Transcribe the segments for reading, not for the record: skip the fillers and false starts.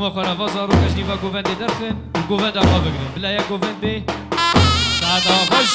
ما خرافازا رو کشنیوا گووند درخن و گووند آقا بگیرن بلا یک گووند بی ساعت آقا خوش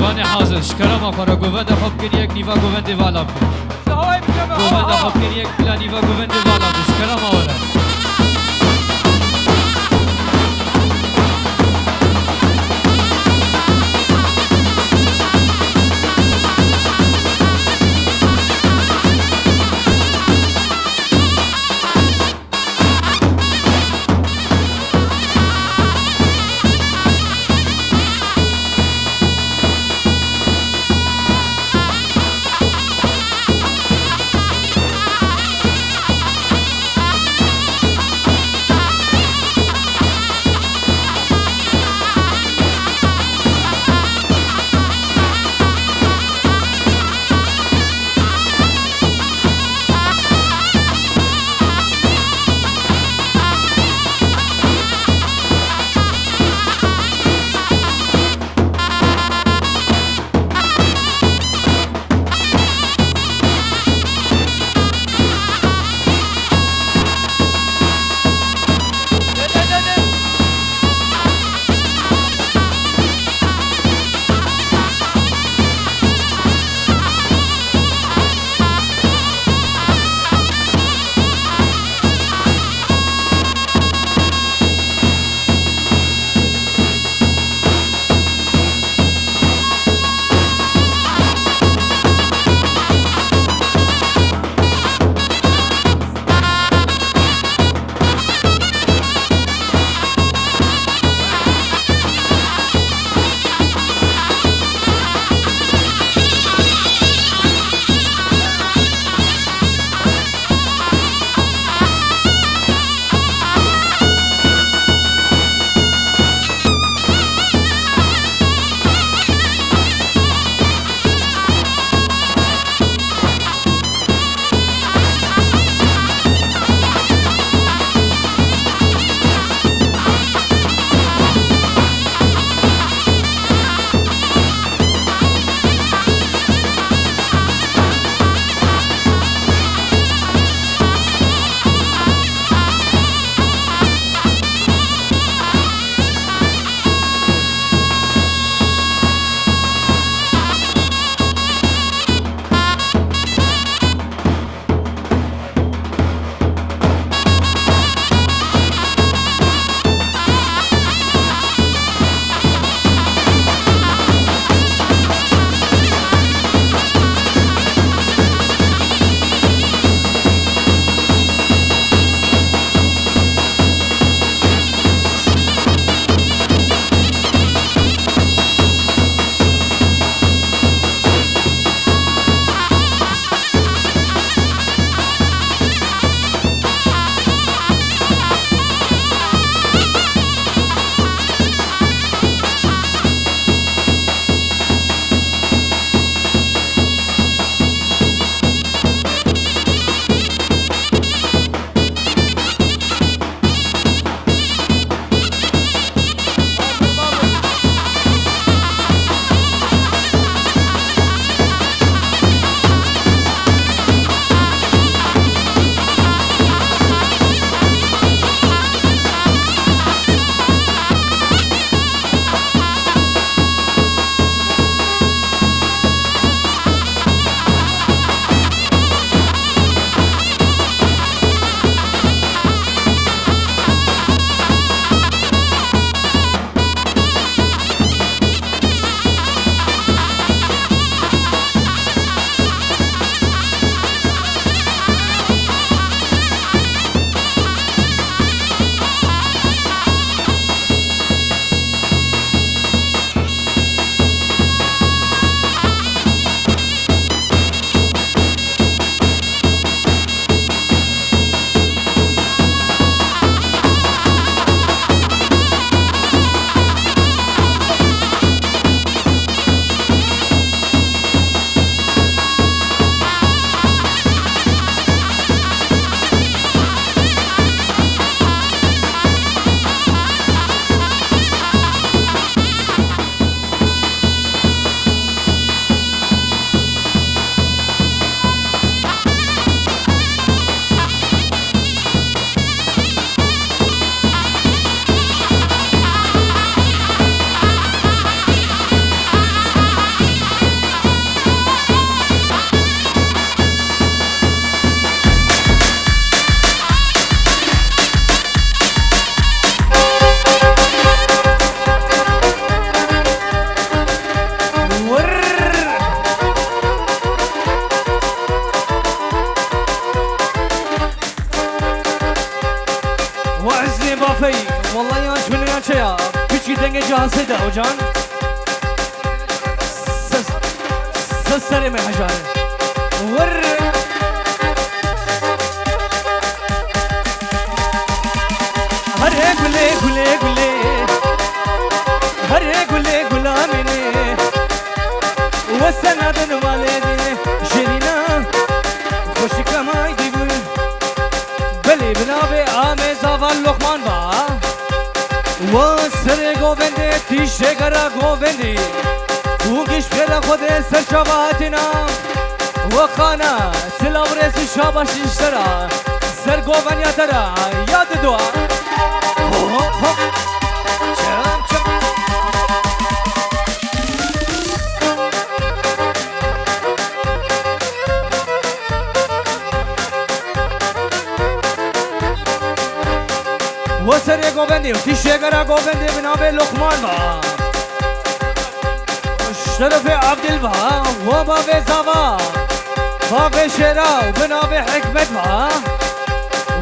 جوان حاضر شکرم آخرا گوند خوب کن یک نیوا گوند والا بکن سهوی بجمع گوند خوب کن یک بلا نیوا گوند والا بکن شکرم آوره جان شمنیان چیا پیچی دنگ جان سیده او جان سسره می حجاره ور هره گله گله گله هره گله گلامینه و سندن والدینه جرینا خوشی کمای دیگون بلی بنابه آمه زاوال لقمان با و سر گوونده تیشه گره گووندی و گیش بره خود سر شباتینا و خانه سلاو رسی شاباشیشترا سر گوونیا ترا یاد دعا و سر گووندی و تیشه گره گووندی بنابه لقمان با شرف عبدالبا و باب زوا باب شرا و بنابه حکمت با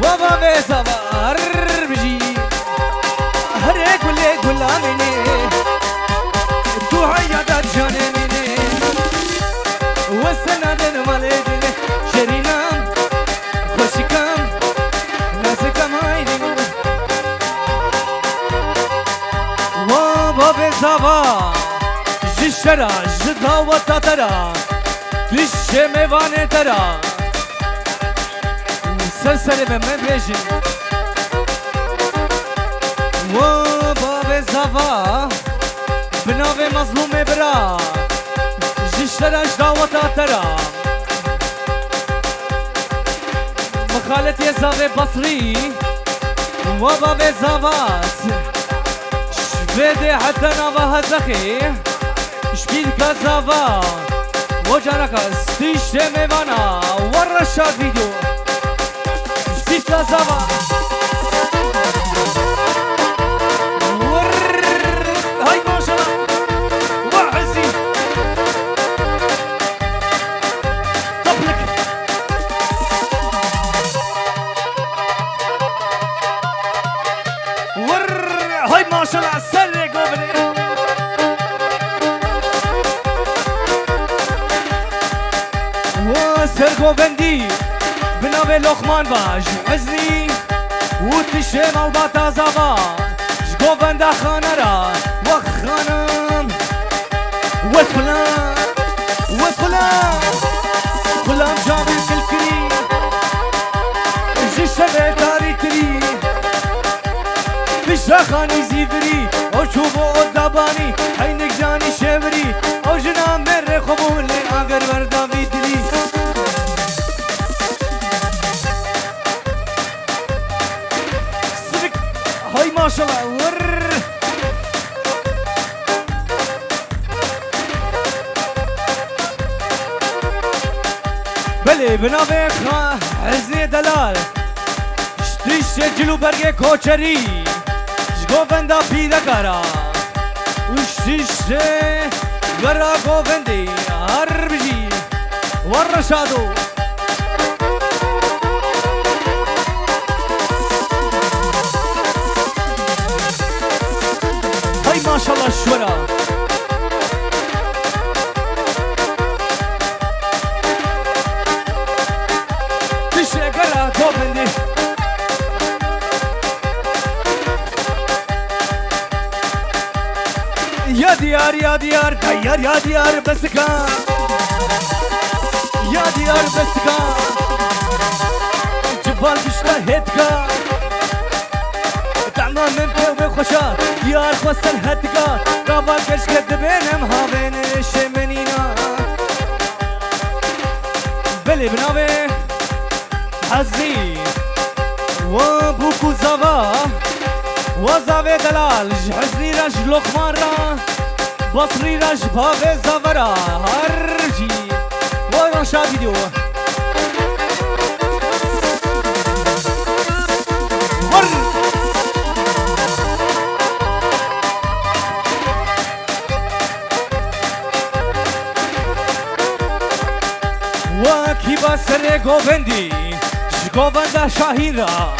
و باب زوا هر بجی هر گله گلامینه تو حیادت جانه مینه و سندن والدینه شرینم خوشیکم نازکم آینه و باب زوا جشرا جدا و تاترا لیشه میوانه ترا سرسره به من بیجی و باب زوا بناوه مظلوم برا جشرا جدا و تاترا مخالط یه زاوه بصری و باب زواس شبده حتى نواه زخي شبيل كازافا وجانك ستيش ميوانا ورشا فيديو ستيش كازافا هاي ما شاء الله وعزي طبلك هاي ما شاء الله سرق وبني سرقو بندي بناوي لقمان باش حزني وتشم الباتا زبا جقو بندا خانرا وخانم وسلام وسلام غلام جابر كلكري جشبه داري تري بشخاني زيفري او شوفو قداباني هينك جاني شبري او جنا مر قبولي اگر وردا بيدري سبك هاي ما شاء الله ور بلي بنابه حزني دلال شتيش جلو برگه کوچری گووندا پیدا کرا وشیشه گرا گووندی هر بجی ورشادو هاي ما شاء الله شورا تشه گرا گووندی يا ديار يا ديار ديار يا ديار بسكان يا ديار بسكان جبال بشتا هتكا تعمل من بيو بخشا ديار خوصل هتكا قابل كش كد بينم ها بين شمنينا بلي بنابي حزي وبوكو زوا وزاوي دلال حزني رش لقمان را بصري رش باب زورا هرجي ورشا فيديو ور وكيبا سر گووندي گووندا شاهين را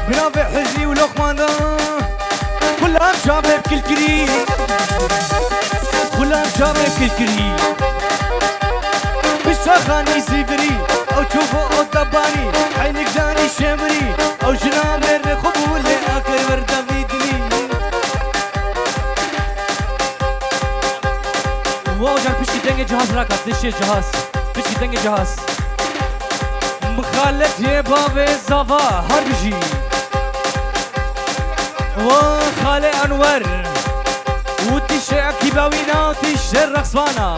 بنابه حزني ولقمان را غلام شامه بكل كريم غلام شامه بكل كريم بشخاني سيفري او شوفو او طباني عينك جاني شمري او جنام الرخبول اخر ورده بيدني واو جان بشي دنگه جهاز راكت دشي جهاز بشي دنگه جهاز مخالف يا بابي زافا هربجي وخالي انور وتشي كيباوينا وتشي الرقصوانا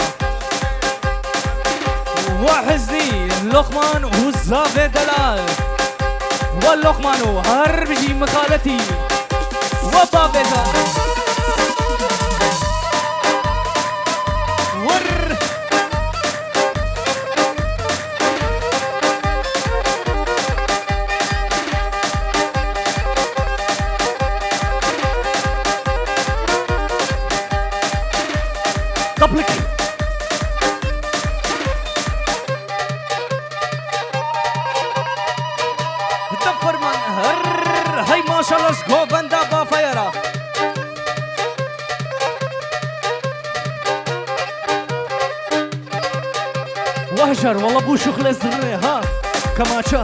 وحزني لقمان وزافي دلال واللقمان هربجي مخالتي وبابي زافا طبلك دفر من هر هاي ما شاء الله سكوفن دابا فيرا وهجر والله بو شغل الزرني ها كماشا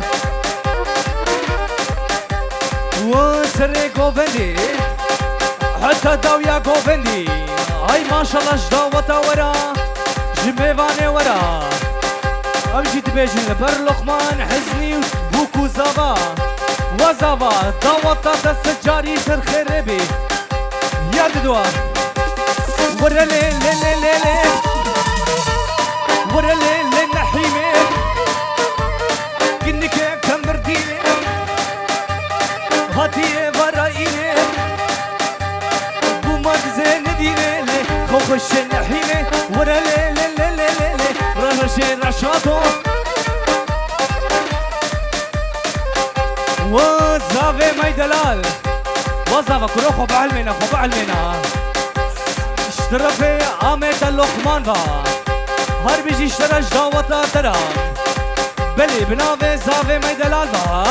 وسري كوفندي حتى داويا كوفندي هاي ما شاء الله جداوة ورا جميفاني ورا امشي تبيجن بر لقمان حزني بوكو زافا وزافا داوة السجاري سر خربي يا دوار ورا لي لي لي لي لي ورا لي لي نحيمي كنك كمرديني هاتي ورائيني بومك زين ديني خوش النحيمة ورا لي لي لي لي لي لي رشي رشاطو وزافي ماي دلال وزافا كلو خو بعلمنا خو بعلمنا اشترفي عامت اللقمان با هر بيجي اشترى جداوة ترى بلي بنافي زافي ماي دلال با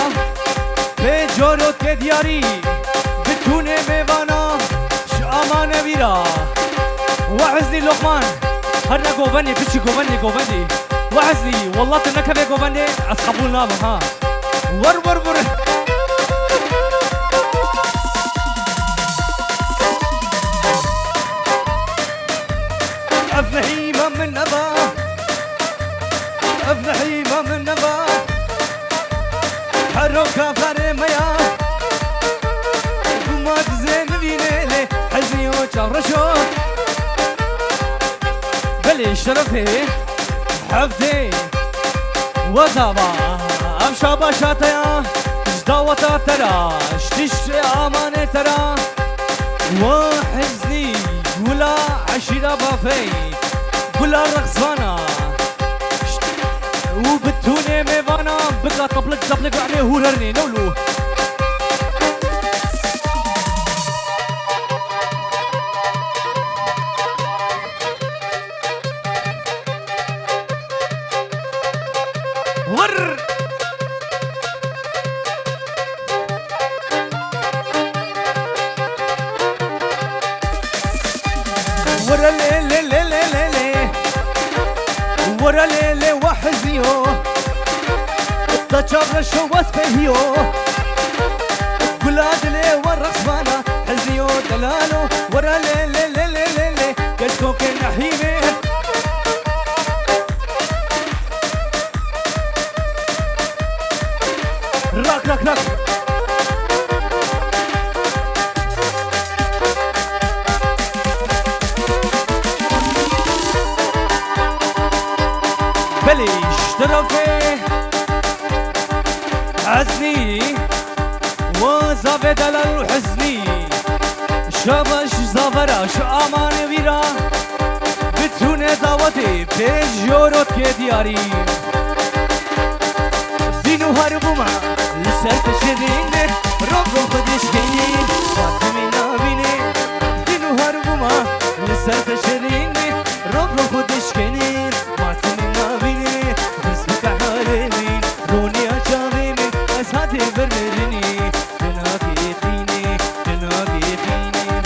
بجورو كدياري بتوني ميوانا شامانه ويرا وعزني لقمان هرنا قوفني بيشي قوفني وعزني والله تنكبه قوفني أصحابون نابم ها ور ور ور أفنحيمة من نبا أفنحيمة من نبا حروكا فرميا وما تزين بيني حزني وشرشو بلي شرفي حفتي وزابا امشى باشاتيا جداوة ترى شتشتي اماني ترى وحزني ولا عشيرة بافي ولا رقصانا وبتوني ميفانا بقى طبلق عليه هوررني نولو ور ورا لي لي لي لي لي لي ورا لي لي وحزيو تشابر شو واسبهيو قلاد لي ورقصانا حزيو دلالو ورا لي لي لي لي لي لي كشكو كنحيمي راك راك راك بلي اشترفي عزني وزافي دلال وحزني شابش زافرا شو امان ويرا بتونه دعوتي بيج يوروت كدياري دينو هربوما لسر تشريني ربو خدش كيني فاطمي نابيني دينو هربوما لسر تشريني ربو خدش كيني فاطمي نابيني بسمك حاليني روني أشاويني أساتي برنيني جناكي خيني جناكي خيني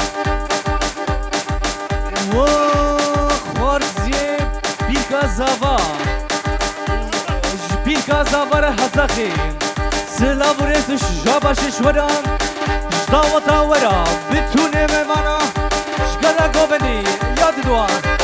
زافا جبيكا زافا حزاخين سلابوريس شاباش شوران جداوتا ورا بتوني ميوانا شكرا قوبني ياد دوان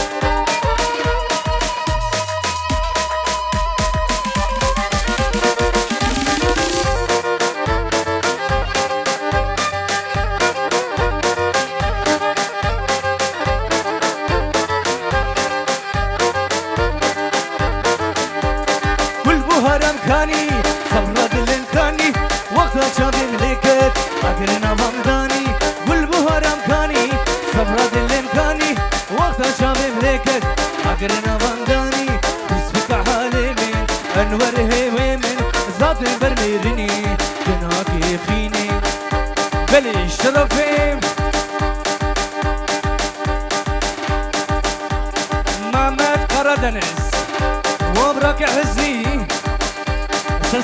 هرم كاني صبر دلن كاني وقتها شافي ملكت أقرنا بمداني والبهرم كاني صبر دلن كاني وقتها شافي ملكت أقرنا بمداني بسفك حالي من أنور هيوي من ذات برميرني كناكي خيني بلش ترفيم محمد قردنس وبرك حزني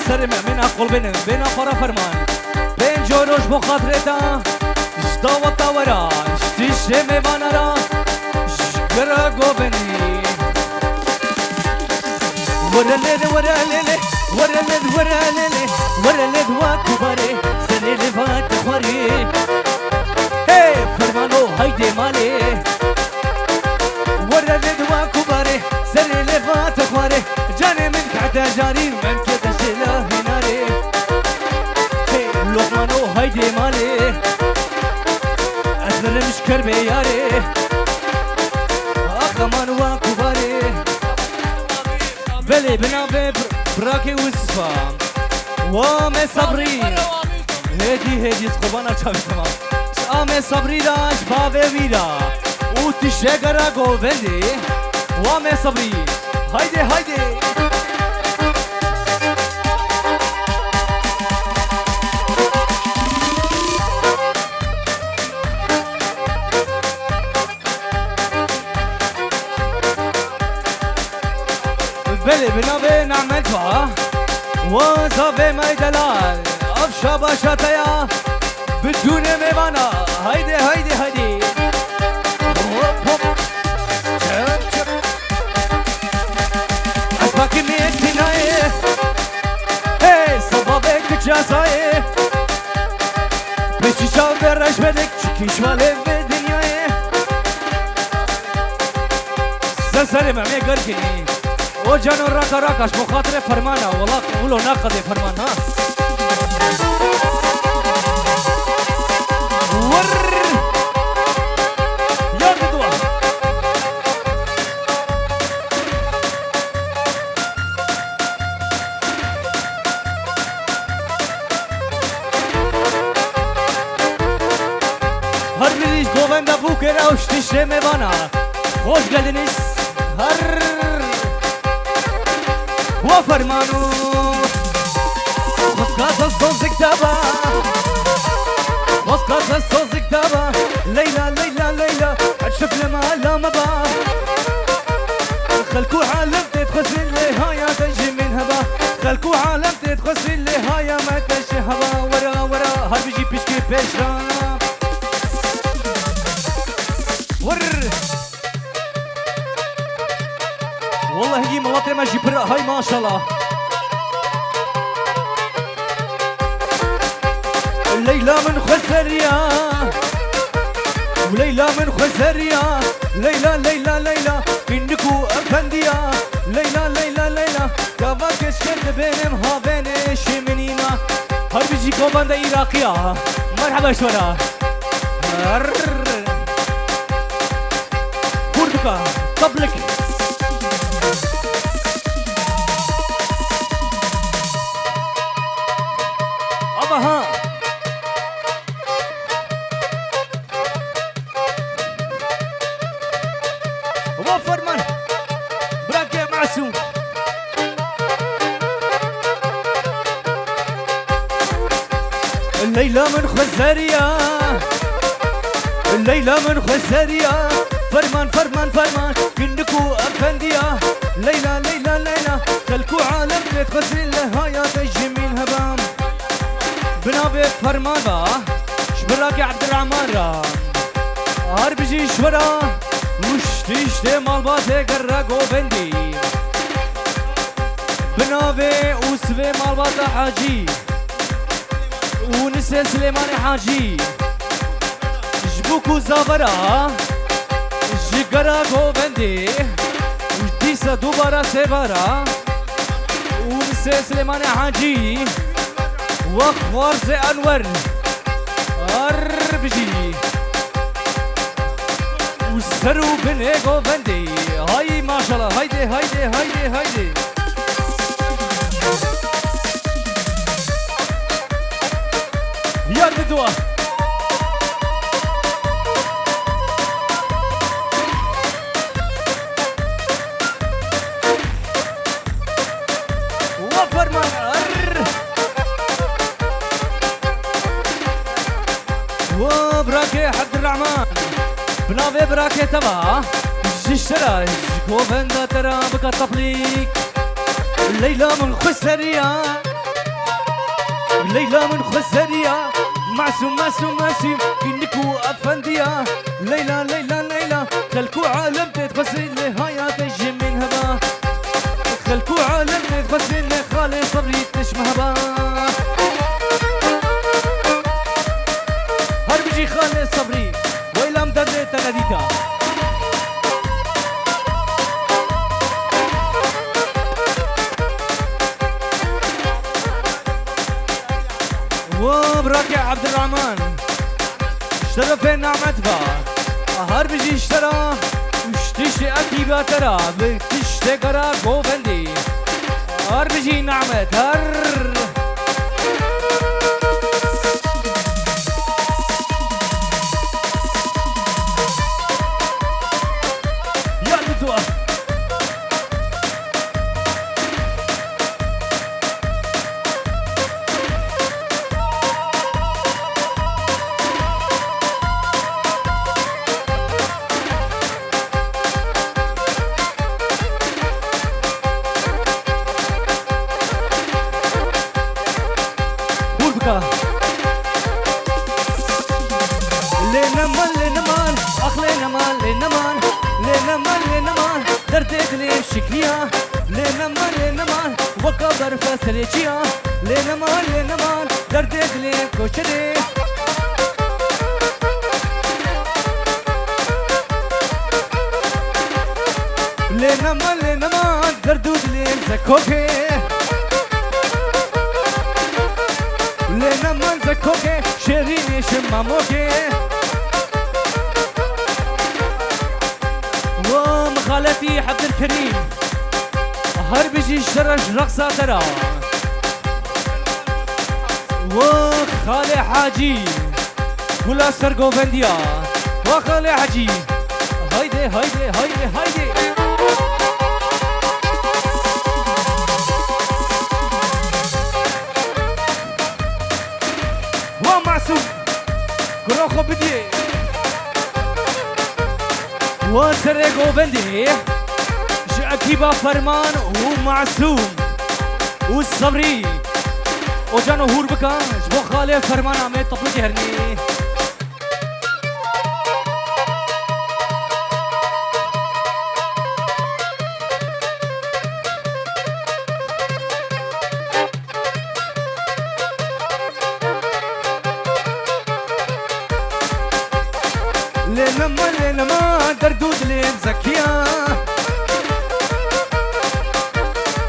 سر من اقل بين فرا فرمان بين جوروش بو خاطرتا جدا و تاورا جتش میوانرا جگرا گوبنی ورلد ورلد ورلد ورلد ورلد واكبري سني لفات خوري هي فرمانو هيدي مالي ورلد واكبري سني لفات خوري جاني من كعدا جاري من كده شلا هناري لقمانو هيدي مالي أسر مشكر بياري أخمان واكباري بلي بنابي براكي وصفا وامي صبري هدي سخوبانا چاوي تمام آمي صبري راش باوي ويرا وتشغرا گووندي وامي صبري هيدي بلي بنابي نعمتها وصافي ماي دلال افشا باشاتيا بدون ميوانا هيدي اسمك ميتناي هي صبابك جازاي بشي شاو برش بدك چكيش مالي بدنياي سلسلي مامي قرقني وجانو راكا راكاش مخاطر فرمانا والله قولوا ناقض فرمان ها ور يا بدوا هر بریش گوونده بوکر اوشتیش میوانا خوش geldiniz هر وفرمانو مسكات الصوز كتابة مسكات الصوز كتابة ليلى اشوف لما علامة با خلكو عالم تتخسر لي هايا تنجي من هبا خلكو عالم تتخسر لي هايا ما تنجي هبا ورا هر بيجي بيشكي بيشرا ور والله هي مواطن ما جي برا هاي ما شاء الله ليلى من خسريا وليلى من خسريا ليلى كنكو افنديا ليلى كافاك شكرت بينم ها بين شمنينا هر بيجي كوباندا عراقية مرحبا شورا كردكا طبلك ها وفرمان براكي معسوم الليلة من خسريا فرمان كندكو أفنديا ليلى خلكو عالم تخسر لهايا تجي من هبام بنابي فرمان با شبراكي عبد الرحمن را هر بيجي شورا وش تشتي مالباتي قرا قوبندي بنافي وسفي مالباتا حاجي ونسي سليماني حاجي جبوكو زابرا جقرا قوبندي وديسا دوبارا سيبارا ونسي سليماني حاجي وخوارزي انور اربجي وسرو بني قوبندي هاي ما شاء الله هايدي هايدي هايدي هايدي يا بدوة وفرمان وبراكي عبد الرحمن بنافي براكي تبع جشترا جوفندا ترى بكا تبليك الليلة من خسرية ليلى من خسرية معسوم معسوم معسوم كنكو أفندية ليلى ليلى ليلى خلكو عالم تتغسل لهايا تجي من هبا خلكو عالم تتغسل لخالي صبري تشمه هبا هربجي خالي صبري ويلا مدري تناديتا وبراك يا عبد الرحمن اشترى في نعمة با هربجي اشترى وشتشي اكيبا ترى بتشتي قرا قوبندي هربجي نعمة هر يا بدوة لنمان لنمان اخ لنمان لنمان لنمان لنمان دردك لي شكليا لنمان لنمان وكبر فسريجيا لنمان لنمان دردك لي كوشري لنمان لنمان دردود لي زكوكي لنمان زكوكي شيريني شماموكي ومخالتي عبد الكريم هربجي شرش رقصة ترى وخالي حاجي ولا سرقو بنديا وخالي حاجي هايدي هايدي هايدي هايدي ومعسوم كروخو بدي وسرقو بندي شاكيبا فرمان ومعسوم والصبري وجانو هور بكا جبو خالي فرمان عمي طبلتي هرني لنما دردود لين زكية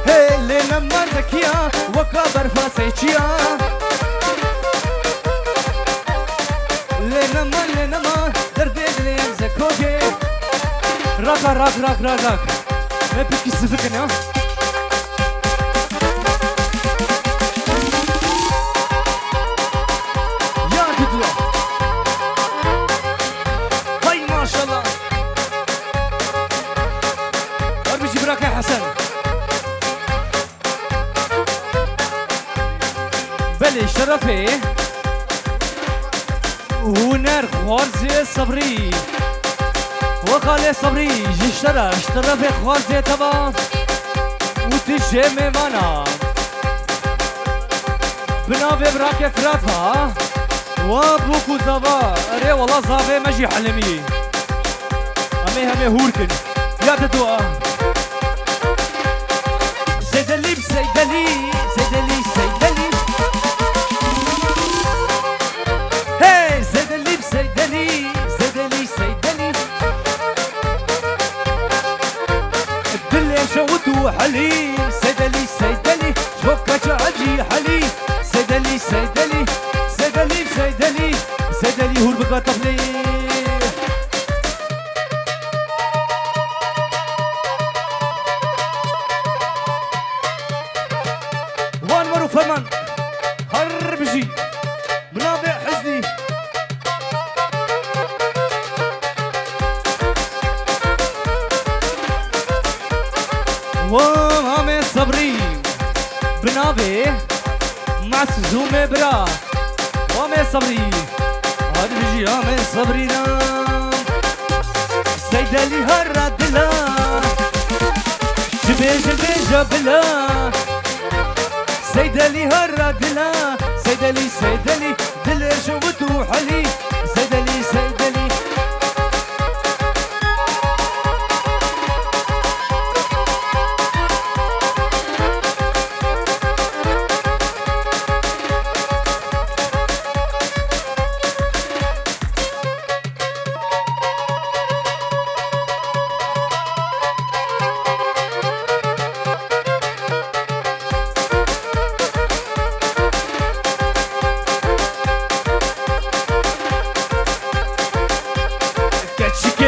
هي لنما زكية وكبر فاسيتشيا لنما دردود لين زكوكي راك راك راك راك راك ما بيكي سفكنا يا بدوة براك يا حسن بلي شرفي ونار خوارزي صبري وخالي صبري جي اشترى في خوارزي تبا وتجي ميمانا بنافي براك فراتها وابوكو زابا اري والله زابي مجي حلمي همه هورکن یاد دو سیدلی سیدلی سیدلی سیدلی هی سیدلی سیدلی سیدلی سیدلی دل شوتو حلي سيدلي سيدلي شوكة عجي حلي سيدلي سيدلي سيدلي سيدلي سيدلي هو البقى طفلي وان مرو فرمان هربجي منابع حزني وامي صبري بنابي معسوم برا وامي صبري هاد بيجي امي صبري نام سيدلي هرد لا شبيج البيجا بلا سيدلي هرد لا سيدلي سيدلي دل شوتو حلي سيدلي سيدلي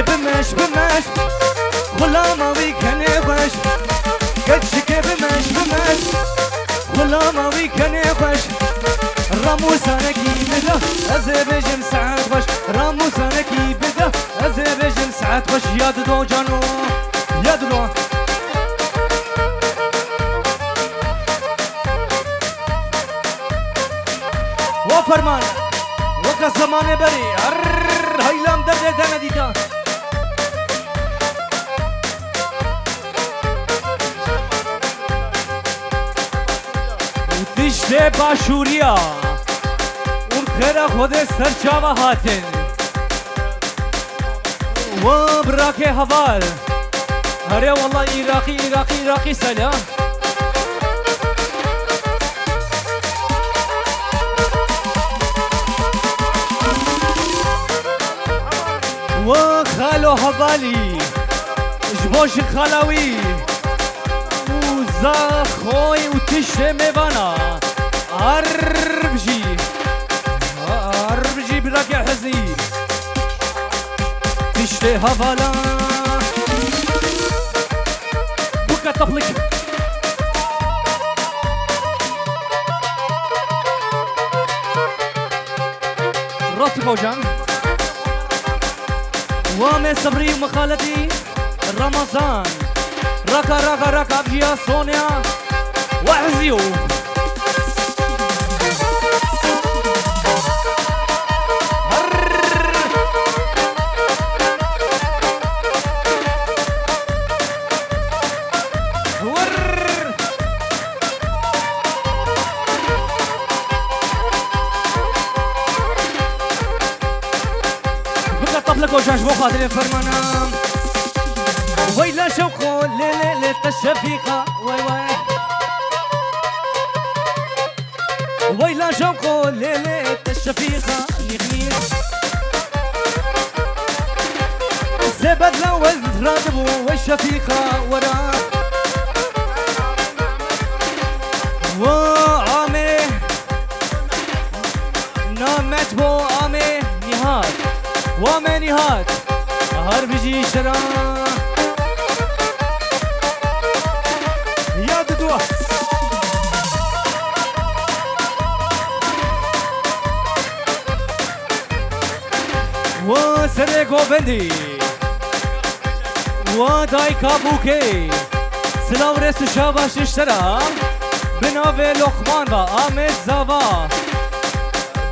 بمش بمش غلامة ويكن خوش كتشك بمش بمش غلامة ويكن خوش راموسانكي بدا أزبجم ساعات خوش راموسانكي بدا أزبجم ساعات خوش ياد دو جانو ياد دو وفرمان وكا زمان بري هايلام درد دانا ديتا تشته باشوریا اون خیره خود سرچاوه هاتن و براک حوال هره والله ایراقی ایراقی ایراقی سلام و خالو حوالي جبوش خلاوي وزا خوي وتشتي ميفانا عربجي براك يا حزين تشتي هفالا بكا طفلك راسك وجان وامي صبري ومخالتي رمضان ركا ركا ركا بجيا سونيا وحزيو طبلك وجاج بو خاطر فرمانا ويلا شوقو ليلة الشفيقة واي واي ويلا شوقو ليلة الشفيقة نغنير زبد لوز راتبو والشفيقة وراه وعامي نامت بو عامي نهاد وامي نهاد هر بيجي شرا يا ددوة وسري غوبندي وداي كابوكي سلاو ريس شاباش اشترى بنافي لقمان وآمد زاوا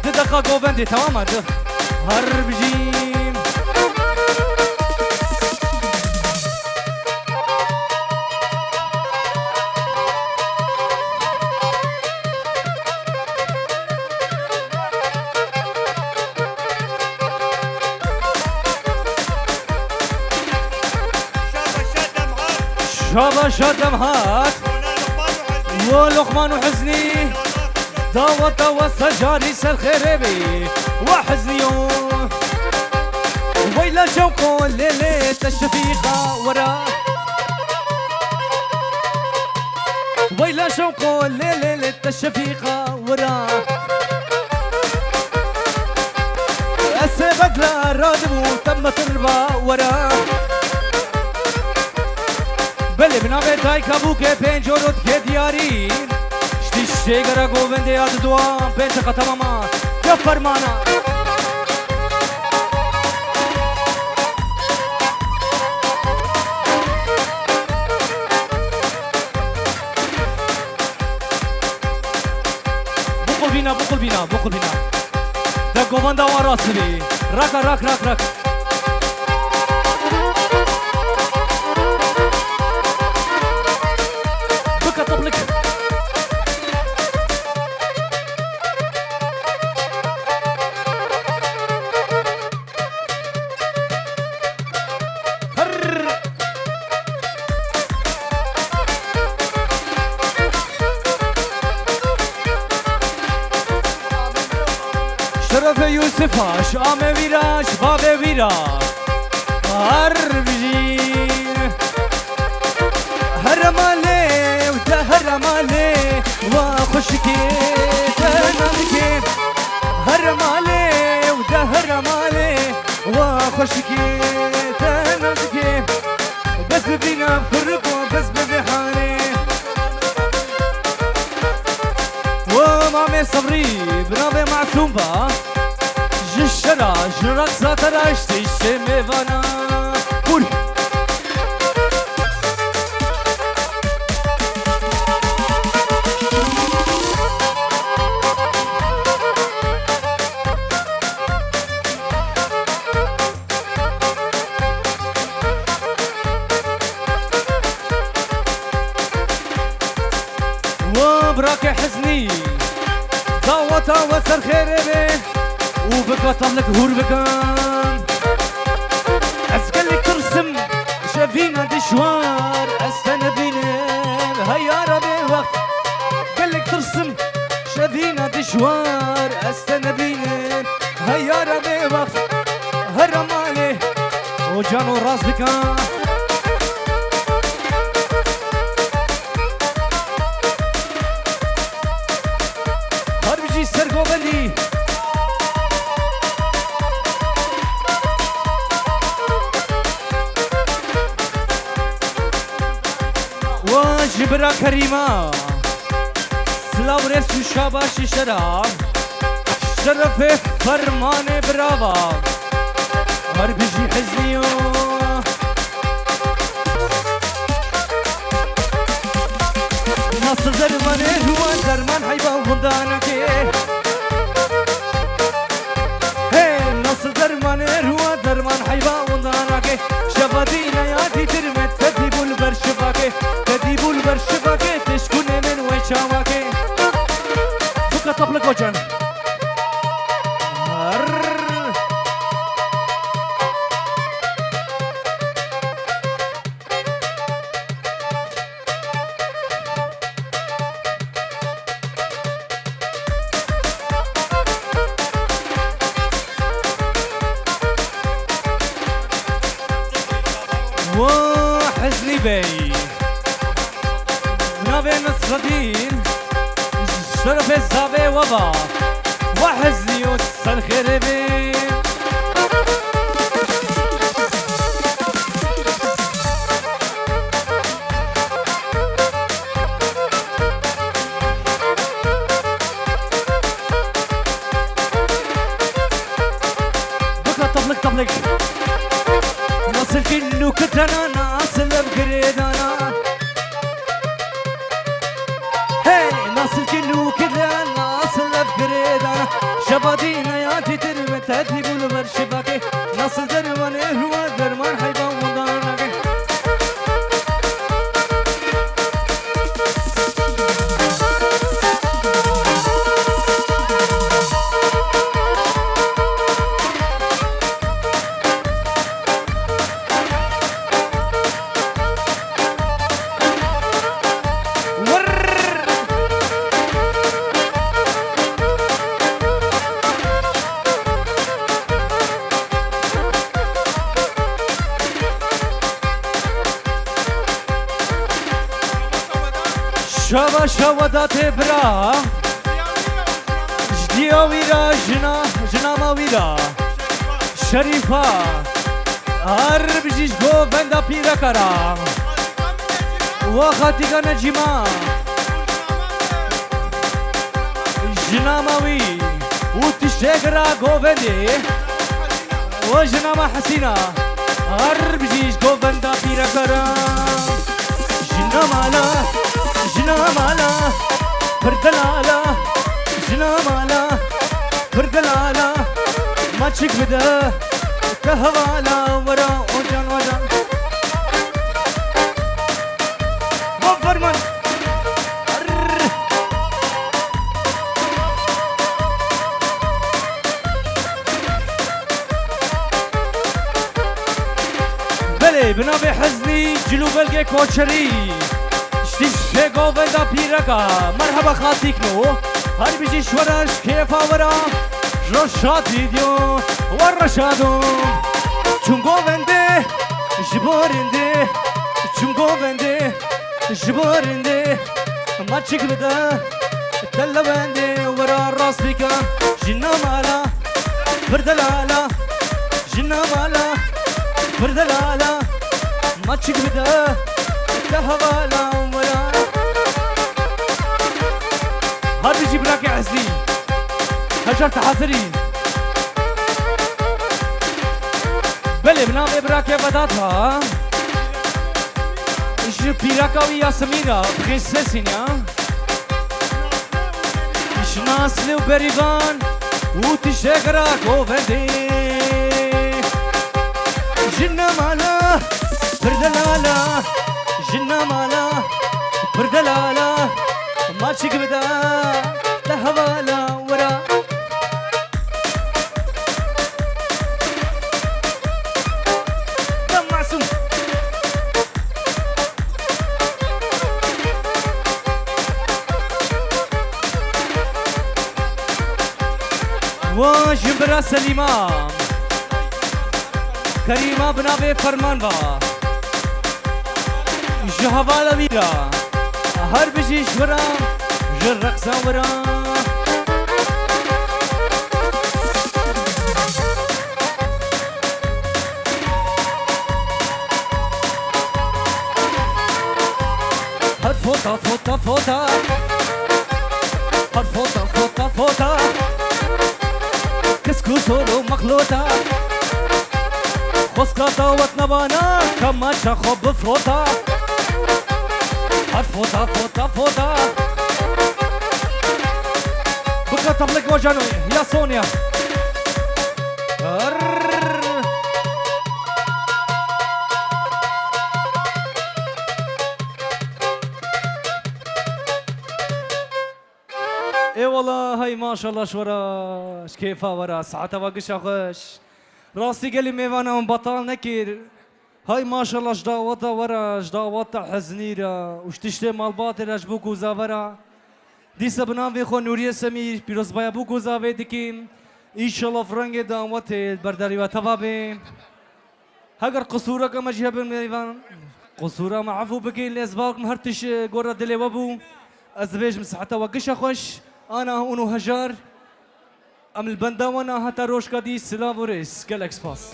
ددقا غوبندي تماما هر بيجي شابا شادم هات ولقمان وحزني دعوة وسجاري سرخربي وحزنيو ويلا شوقو ليلة الشفيقة ورا ويلا شوقو ليلة الشفيقة ورا السبق لا رادب وتم تربى ورا بله بنامه تای کابو که پنجورت که دیاری شتی شتی گره گوونده یاد دوام پنج قطماما یا فرمانا بقل بینا ده گوونده وان راست بی رک طبلك شرف يوسف شام ويراش باب ويراش هربجي هرمالي هرمالي وخشكي تنامكي هرمالي وده هرمالي وخشكي تنامكي بس بينا بفرقو بس ببحاني ومامي صبري برافي معصوم با جشرا جرات ساترا اشتي ميفانا قول براك حزني ضوطة وسر خيري وبكا طملك هور بكام أسكلك ترسم شافينا دشوار أستنى بينام هيا ربي وقت قلك ترسم شافينا دشوار أستنى بينام هيا ربي وقت هرمالي وجانو راس بكام سرگوبندی واجبرا كريمة سلاو رسو شاباشي شراب شرف فرمان براوا هر بجي حزنيو نصر درمان هو درمان حيبا وضانك نصر درمان هو درمان حيبا وضانك شفادينا ياتي ترمت تديب البرشباك تديب البرشباك تشكون من ويشاواك بكا طبلك وجن وحزني بي نابي نصردين شرف الزابي وبا وحزني وصل خربي بكرة طبلك نصل كنو كتنا ناصل بقريدانا هي ناصل كنو كتنا ناصل بقريدانا شبادينا ياتي ترمت هدي بولبر شباكي ناصل درمان هو درمان حيبا وضانك شوا شوا داته برا جديا ويرا جنا ما ويرا شريفة هر بجيش گو بندا پیرا کرا وقتی که نجیما جنا ما وی و تشتگرا گو بندی و جنا ما حسینا هر بجیش گو بندا پیرا کرا جنا مالا پردلالا جنا مالا پردلالا ما چک بده كهوالا ورا وجان وجان وفرمان بلي بنابي حزني جلوب الجي كوتشري شتيش فيقو بندا بيركا مرحبا خاطيك نو هر بيجي شوراش كيفا ورا رشاد فيديو والرشادو چونگو بنده جبارنده چونگو بنده جبارنده ما چک بده تلا بنده ورا راس بکا جنا مالا بردلالا جنا مالا بردلالا ما چک بده تهوالا ورا هاد بيجي براكي عزلي هجرت حاضرين بله بنام ابراك بداتها ايش بيراكا ويا سميرة بخيسسينيا ايش ناسل وبريبان وتشغرا كوفندي جنة مالا بردلالا جنة مالا بردلالا ما تشك بدا لهوالا ورا وجبرا سليمة كريمة بنابي فرمان با جهوالا بيرا هر بجي شورا جرقصا ورا هر فوتا فوتا فوتا هر فوتا فوتا فوتا كسكو سولو مخلوطة خسكاتا وطنبانا كما شخو بفروتا هر فوتا فوتا فوتا بكا تبلك وجانوي يا سونيا اي والله هاي ما شاء الله شورا كيفها ورا ساعتها وقش اخش راسي قال لي ميوانا ومبطال نكير هاي ما شاء الله جداوطة ورا جداوطة حزنيرة وشتشتي مال باطل اجبوكو زاورا ديسا بنام في خو نورية سمير بيروز بايا بوكو زاوي ديكيم ان شاء الله فرنگ داموت البرداري وتبابي هاگر قصورة كما جهب الميوان قصورة معفو بكين لأسباق مهرتش قرة دلي وابو ازبيج مساحتها وقش اخش انا هونو هجار ام البندا وانا هتا روشكا دي سلاف وريس جالكس باس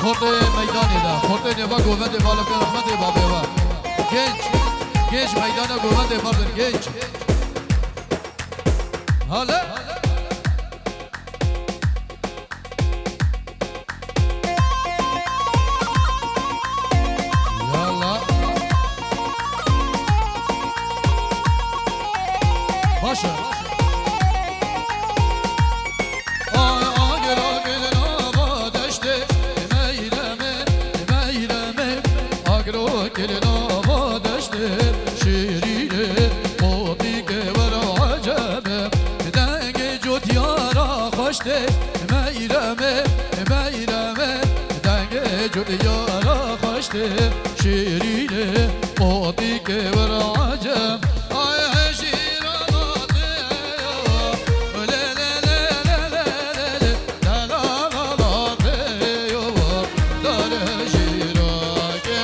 خورده میدانی ده خورده نبا گوونده بالا که رحمت بابه و گنج میدان گوونده بالا گنج حالا یالا باشه دشته شیرینه موتی که برعجم آی شیراناته له له له له له له لا لا لا لا ته داره شیراکه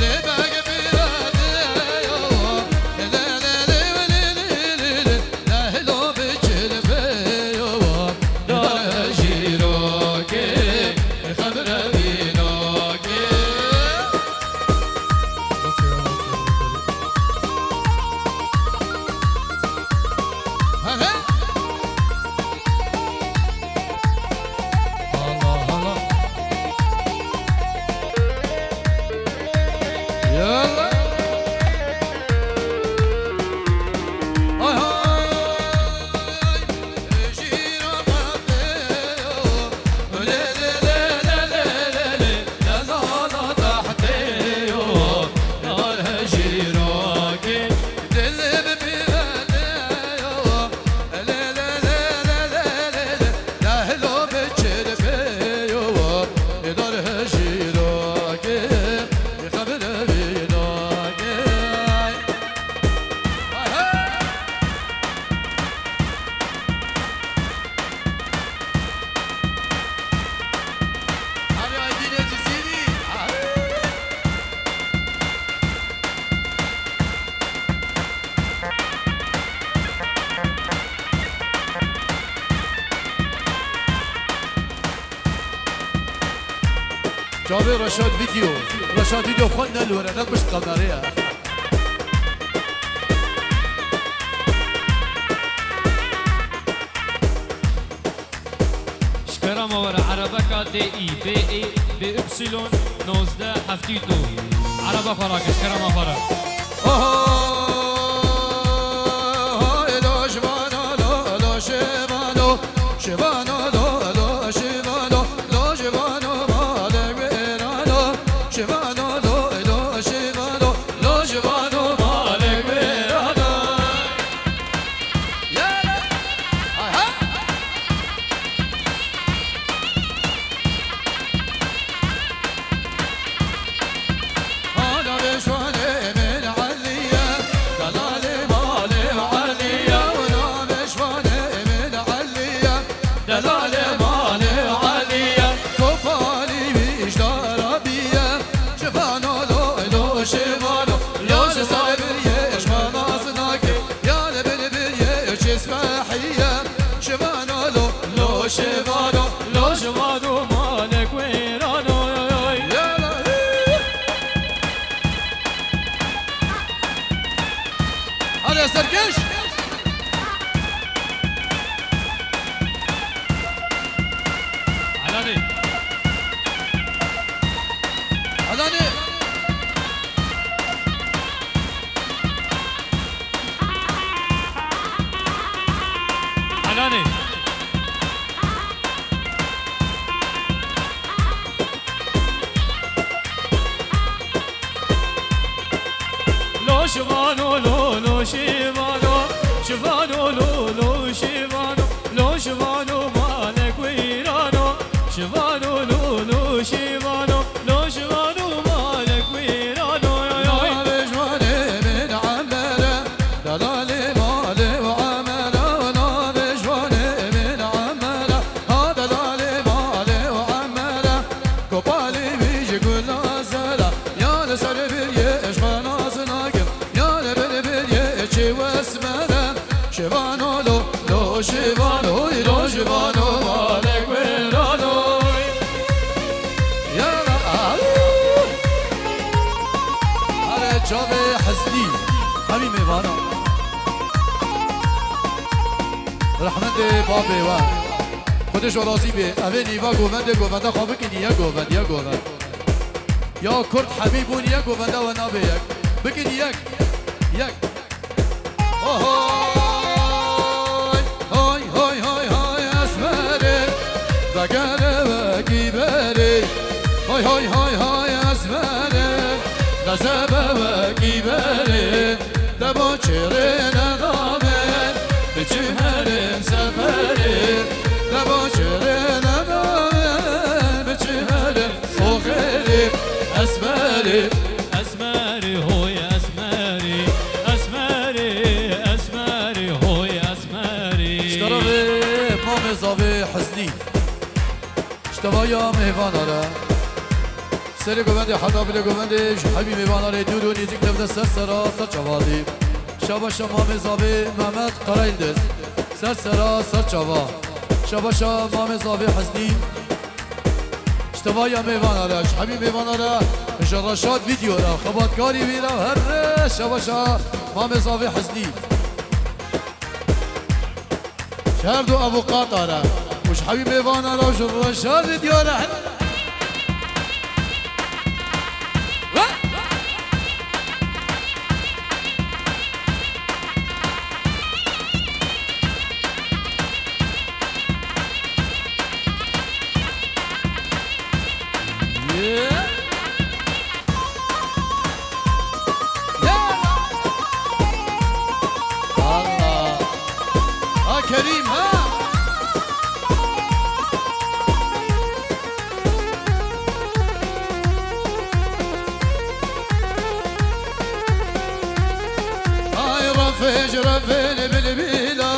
لبگ بیراده له له له له له له له لو بچربه داره شیراکه خبر بیناکه جابر رشاد فيديو خلنا الورقات مش قنارية شكرا مورا عربكا دي اي بي اي بي ابسلون 19 حفتيتو عربا فراك شكرا مورا لو شبانو لو شبانو شبانو لو شبانو لو شبانو مالك بيرانو شبانو لو شبانو لو شبانو مالك بيرانو يلا ها انا بشواني من عليا دلالي مالي عليا وانا بشواني من عليا دلالي مالي عليا كوبالي بيش داربيا شفانو لو شفانو لو شصابريا شفانا صناكي يا لبنبريا شسمحيا شفانو لو شفانو لو شفانو مالك ويرانو يلا هذا سركش علاني علاني علاني لو شفانو لو شفانو شفانو لو شفانو لو شفانو مالك ويرانو شفانو لو شفانو لو شفانو مالك ويرانو يا بجواني من عمره دلالي مالي وعمره وانا بجواني من عمره هذا دلالي مالي وعمره كوبالي بيجي كل زرع يا لسر بيش منازناكم يا لبن بيش واسمره شفانو لو شفانو لو شفانو مالك ويرانو يلا هذا جابي حسني همي ميوانا رحمت بابي و خودش راضی به اوه نیوا گوونده خوابه که نیا گووند یا کرد حبیبون یا گوونده و نابه یک بکن یک های های های های اسمره دگره و گیبره های های های های اسمره غزبه و گیبره دبا چره ندامه به چهرم سفره دبا چره ندامه به چهرم فخره اسمره اشتبايا مهوانارا سر گوونده حتا بله گوونده حبی مهواناره دور و نیزیک نبده سر سرا سر چوادی شاباش مام زاوی محمد قرایندز سر سرا سر چوا شاباش مام زاوی حسنی اشتبايا مهواناره حبی مهواناره رشاد ویدیو را خباتکاری ویرا هر شاباش مام زاوی حسنی شهر دو ابو قاطره مش حبيب ايفانا لو رشاد ديانا كريم ها رفين بالبيلا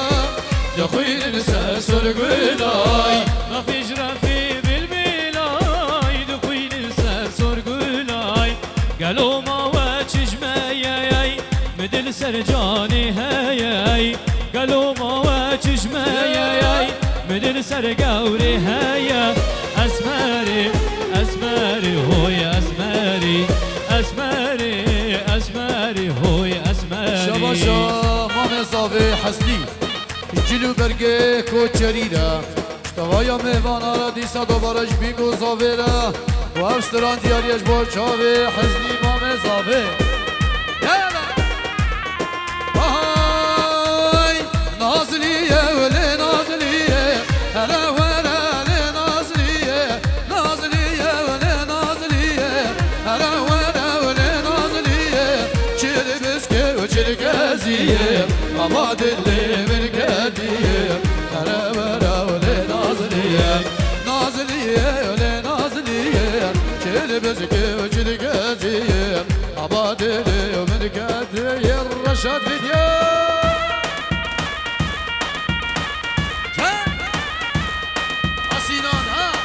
يا خوي ننسى سرقلاي ما فيش رفي بالبلاي دخوي ننسى سرقلاي قالوا ما واتش ماياي مدل سرجاني هاياي قالوا ما واتش ماياي مدل سرقاوري هايا اسماري اسماري هوي اسماري اسماري اسماري هوي اسماري شباشا مصافي حسني جلو برگه کوچریدا اشتوایا مهوانا دیسا دوبارش بیگو زاویرا و افستران دیاریش با چاوی حسنی ما مصافی آهای نازلیه ولی نازلیه هلا ولا لی نازلیه نازلیه ولی نازلیه هلا ولا ولی نازلیه چلی بسکه و چلی گزیه ama dilimin geldiği Kara vera öyle nazliye Nazliye öyle nazliye Çeli bezgi çeli geziye Ama dilimin geldiği Reşat video Asinan ha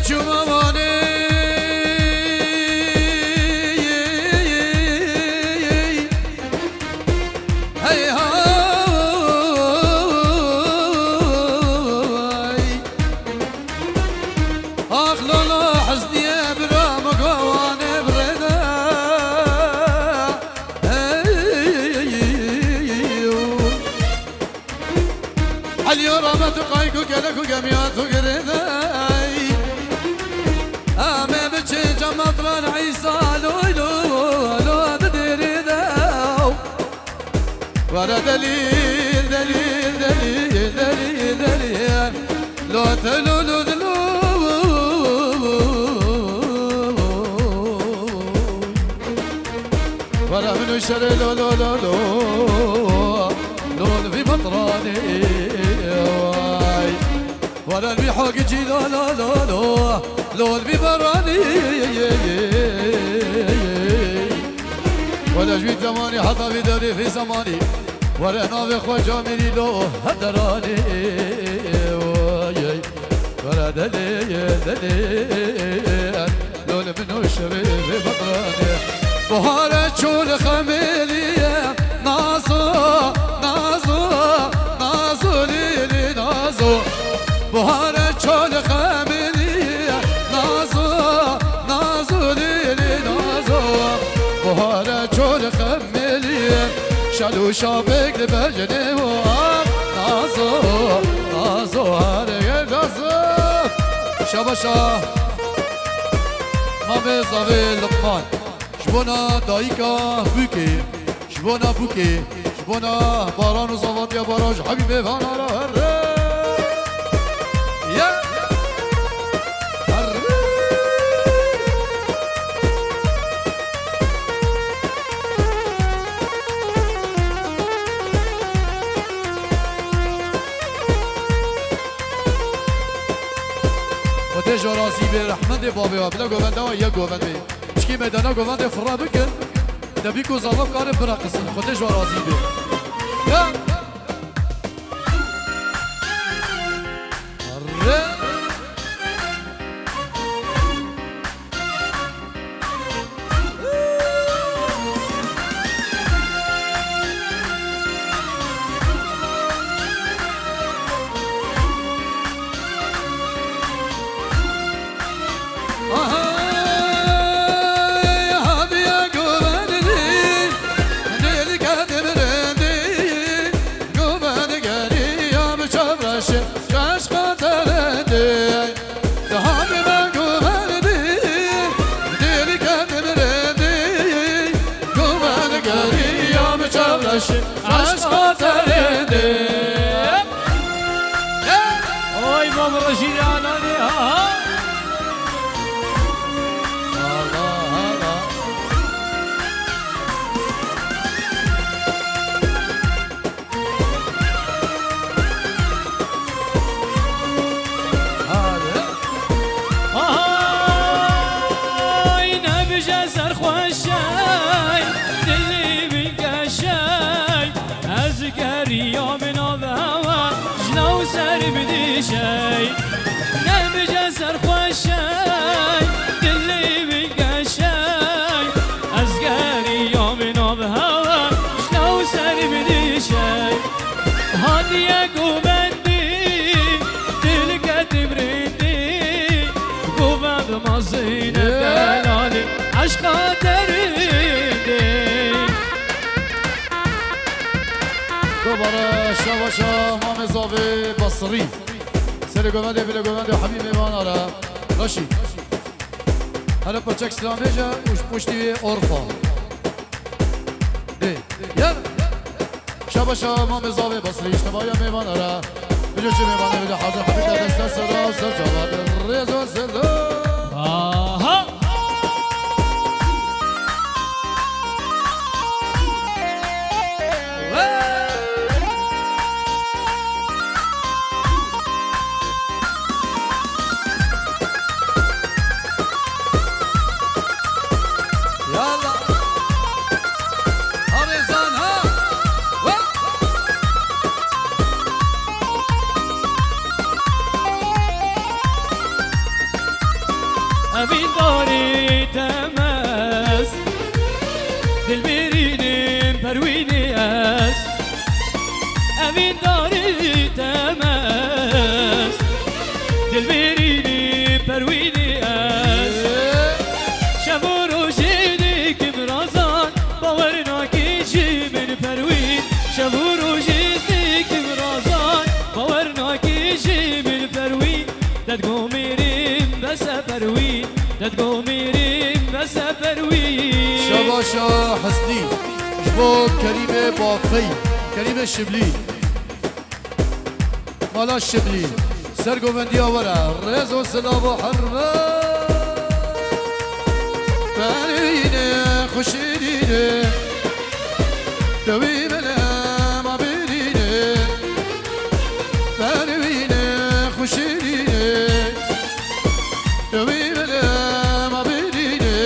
Cumamani hey hay aklına hasniye biram kavane breda hey Ali rahmet kayku kelku gemiyatu gereda مطران عيسى لولو لو تدري ذاو ورا دليل دليل دليل دليل دليل لو تلولو دلو ورا منو شر لو لو لو لو لو في مطراني ورا البيحوق جي لو لو لو لو لو البيبراني ولا جويت زماني حطا في دوري في زماني ولا نافي خواجه مني لو هدراني ولا دليل دليل لو منو الشبيب بطراني بهارة شول خميلية نازو نازو نازو ليلي نازو بهارة شول خميلية نازو نازو ليلي نازو بهارة شول خميلية شالو شابك لبجني وآب نازو نازو هاري نازو شابشا مامي زاوي لقمان شبونا دايكا بوكي شبونا بوكي شبونا باران وزوات يا باراج حبيبي فانا راه خودش راضی به رحمت بابی و بلا گوونده و یک گوونده چکی میدانا گوونده فرا بکن دبی کو زاوب کار برا قسم خودش راضی به یا اره Oy baba Rashid anani ha. Ay ne bize serhoşay dili bin kaşay azgar yawmin hava jnaw ser bdi shay ne bize serhoşay dili bin kaşay azgar yawmin hava jnaw ser bdi shay hadiye gobendi dil katimrindi mazine delali aşka derindi دوباره شواشا مام زاوی بصری سر گوونده بله گوونده حبیب ایمان آره راشی هر پچک سلام بیجا اوش پشتی ارفا دی یار شواشا مام زاوی بصری اشتباهی ایمان آره بجو چه ایمانه بله حاضر حبیب دسته صدا سجاوات ریز و سلام Aha Yalla Arizan ha Evin dori temez Dilbirinin pervini ez Evin dori temez Dilbirinin pervini ez Şevuru jidi razan Bavarna ki jimin pervin Şevuru jidi razan Bavarna ki jimin pervin Dadgo mirim bese pervin Dadgo mirim bese pervin شباشا حسنی جبو کریم بافی کریم شبلی مالا شبلی سرگومندی آورا رز و سلام و حرمه برینه خوشیدینه دوی بلم آبیدینه برینه خوشیدینه دوی بلم آبیدینه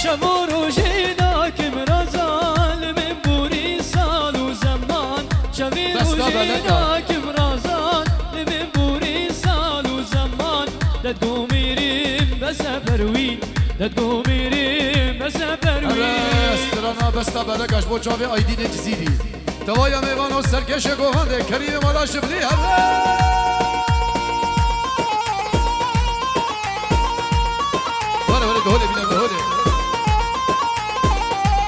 شبورو جیدا کم رازال من بوری سال و زمان شبورو جیدا کم رازال من بوری سال و زمان دادگو میریم بسفروین دادگو میریم بسفروین استرانا بستا بلکش با چاوی آیدین جزیری دوایا میوان و سرکش گوهنده کریم مالا شبلی وره دهوله بینم دهوله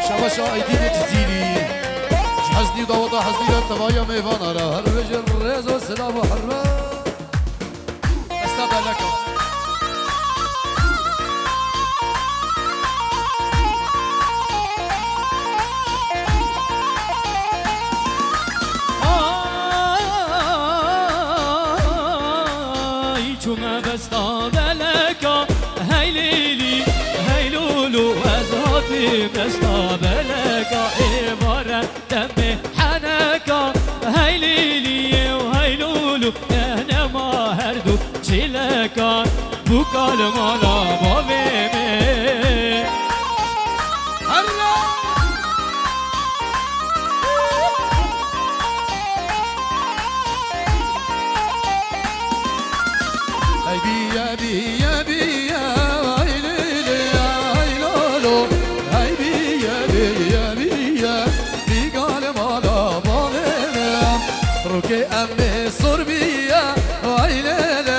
شباشا آیدین جزیری حزنی و داوتا حزنی و دوایا میوان آره هر رجل رز و سلام و حرمه بستا بلکش چومه بستا بلکا هی لیلی هی لولو از هاتی بستا بلکا ایواره دم حنکا هی لیلی و هی لولو نهنما هر دو چیلک دکان بو کالمالا بابه می ای بیا بیا بیا ای لیلی ای لالو ای بیا بیا بیا بیگال مالا باغم رو که ام سر بیا ای لیلی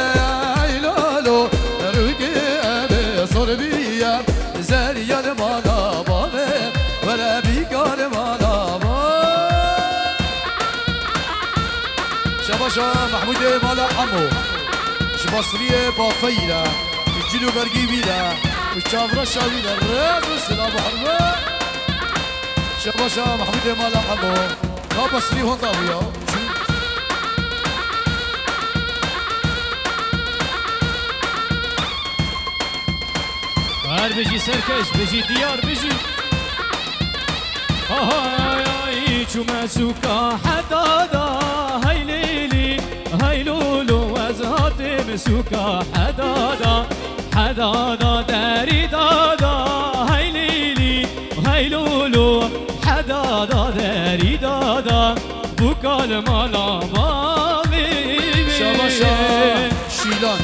ای لالو رو که ام سر بیا زریال مالا باغم ولا بیگال مالا باغم شباشا محمود مالا عمو شباصرية بافيرة الجلو برقي بيلا والشابرة شاويلة الراس والسلام حرمة شباشا محمود مالا عمو ما بصري هون طاوية هر بجی سرکش بجی دیار بجی های چوم سوکا حدادا های لیلی های لولو وزهات مسوکا حدادا حدادا داری دادا های لیلی های لولو حدادا داری دادا بوکال مالا باقی شباشا شيلان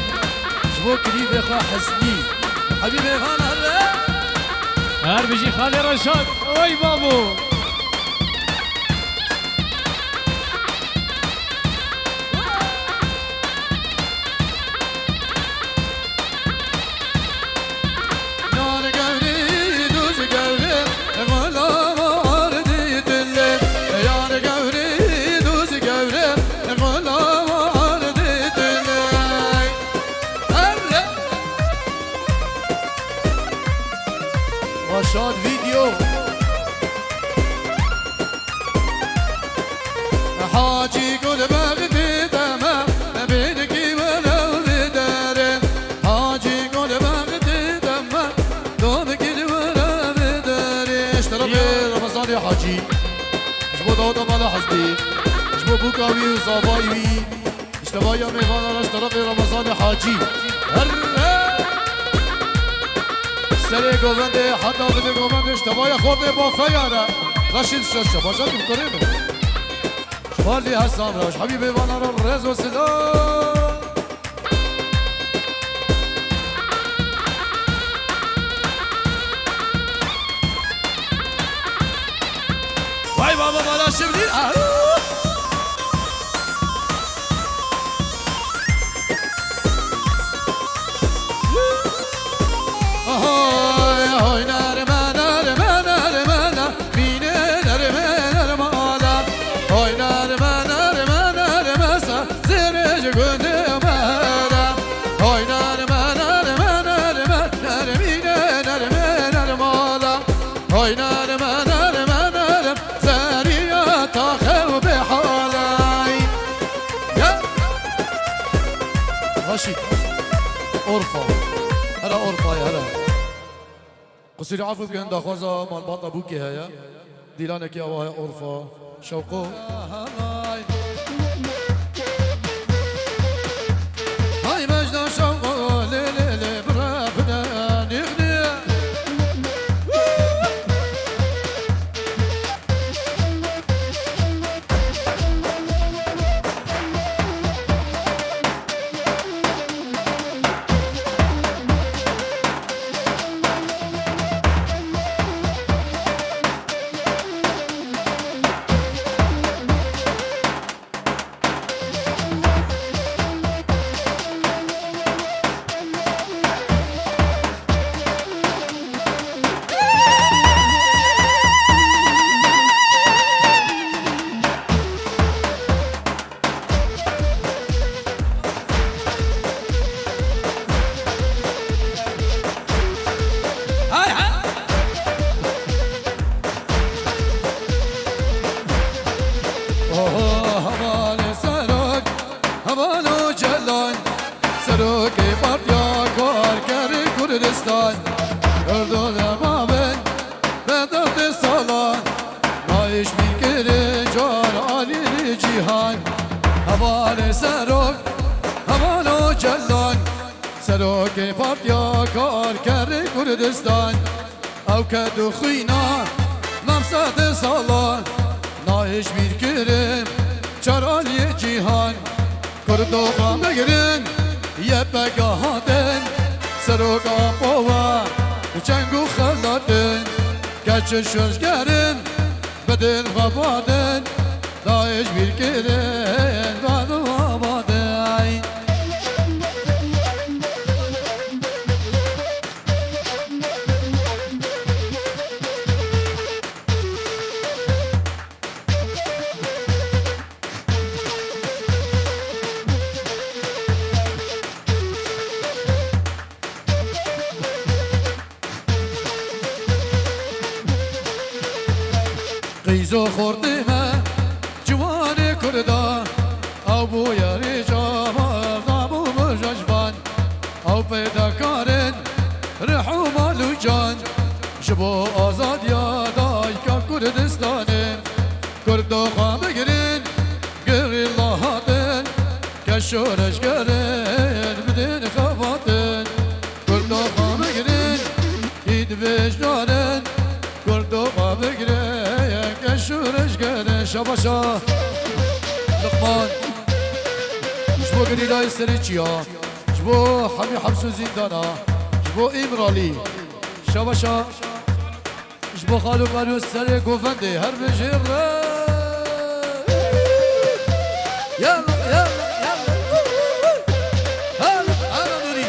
جبو كريم يخا حزني حبيبي غانا هر بجی خالی رشاد وای بابو شاد فيديو حاجي قول بغدي دما بينك ولا بدار حاجي قول بغدي دما دومك ولا بدار اشترى رمضان يا حاجي جبو داود مالا حزبي جبو بوكاوي وصابايوي اشتبا يا ميفانا اشترى رمضان يا حاجي سری گوونده حتی بده گوونده اشتباهی خورده با فیاره رشید شد شباشا تو کنیم شبازی هستم روش حبیب وانا رو رز و صدا وای بابا بالا شبدی رشيد أورفا هلا أورفا يا هلا قصير عفو بكن داخوزا مال باطا بوكي هيا ديلانك يا وهي أورفا شوقو هاي مجد شوقو ليلي لي برافنا نغني Kurdistan Gördüğüm babın Bedavde salan Naiş bir kere Can Ali Cihan Havale Serok Havale Cellan سروک پارتیا کار کر کردستان او که دو خوینا ممسد سالان نایش بیر کرم چرالی جیهان کردو خام بگرن یه بگاهاتن سروک آپوا چنگو خلاتن کچ شوشگرن بدن غبادن نایش بیر کرن دادو آبادن قیزو خوردمه جوان کردا او بو یاری جامار دابو مججبان او پیدا کارن رحو مالو جان جبو آزاد یادای که کردستانه کردو خواه بگرین گری الله هاتن که شورش گرن بدین خواتن کردو خواه بگرین اید وجدانن کردو خواه بگرین شورش گره شباشا لقمان جبو گلیلای سری چیا جبو حمی حبس و زندانا جبو امرالی شباشا جبو خالو قالو سری گوفنده هر بجیر یلا یلا یلا هلا نوری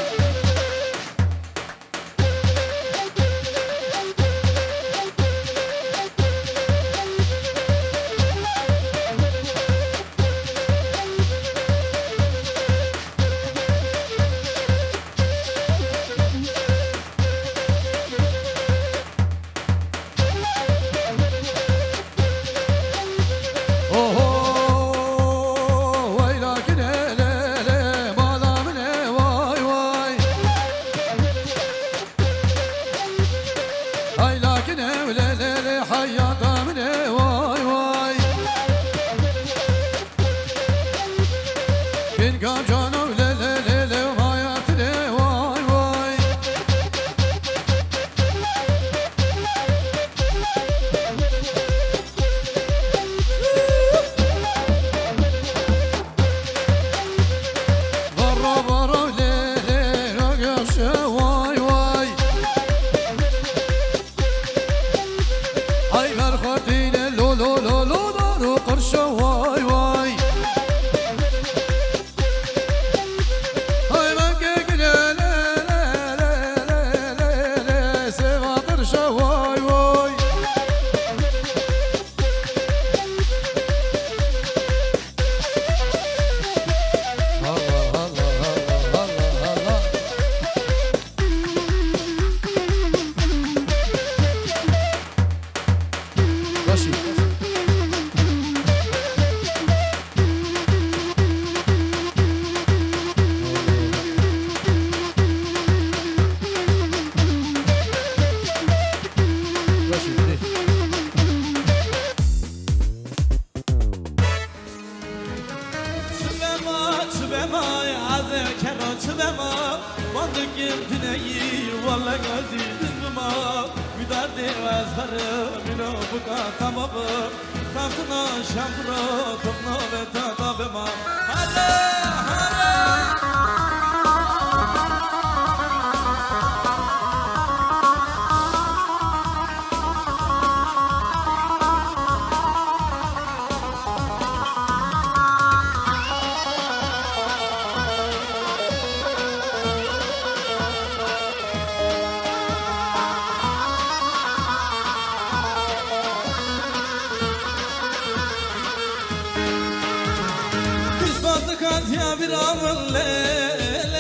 يا برام الليل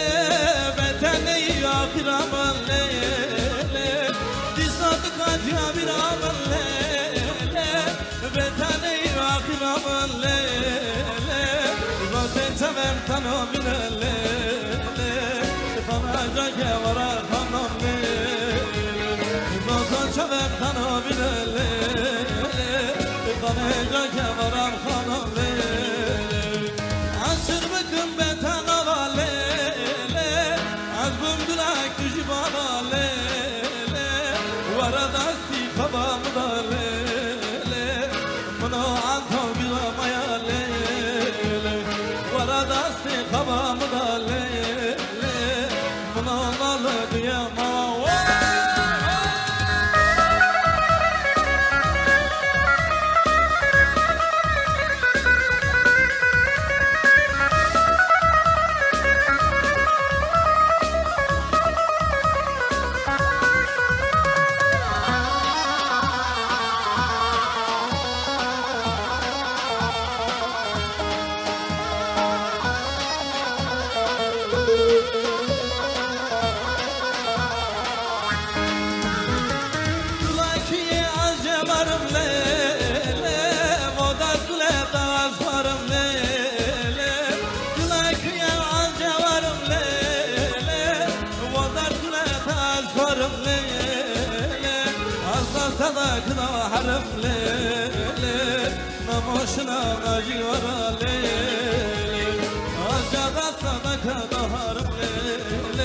بتني يا برام الليل دي صدقات يا برام الليل بتني يا برام الليل بوتن سبب تنو من الليل فرجك ورا خمم الليل بوتن سبب تنو من الليل فرجك ورا خمم الليل عشر بكم بتنا والليل صدق حرم ليل نموشنا غجورا ليل أجد صدق حرم ليل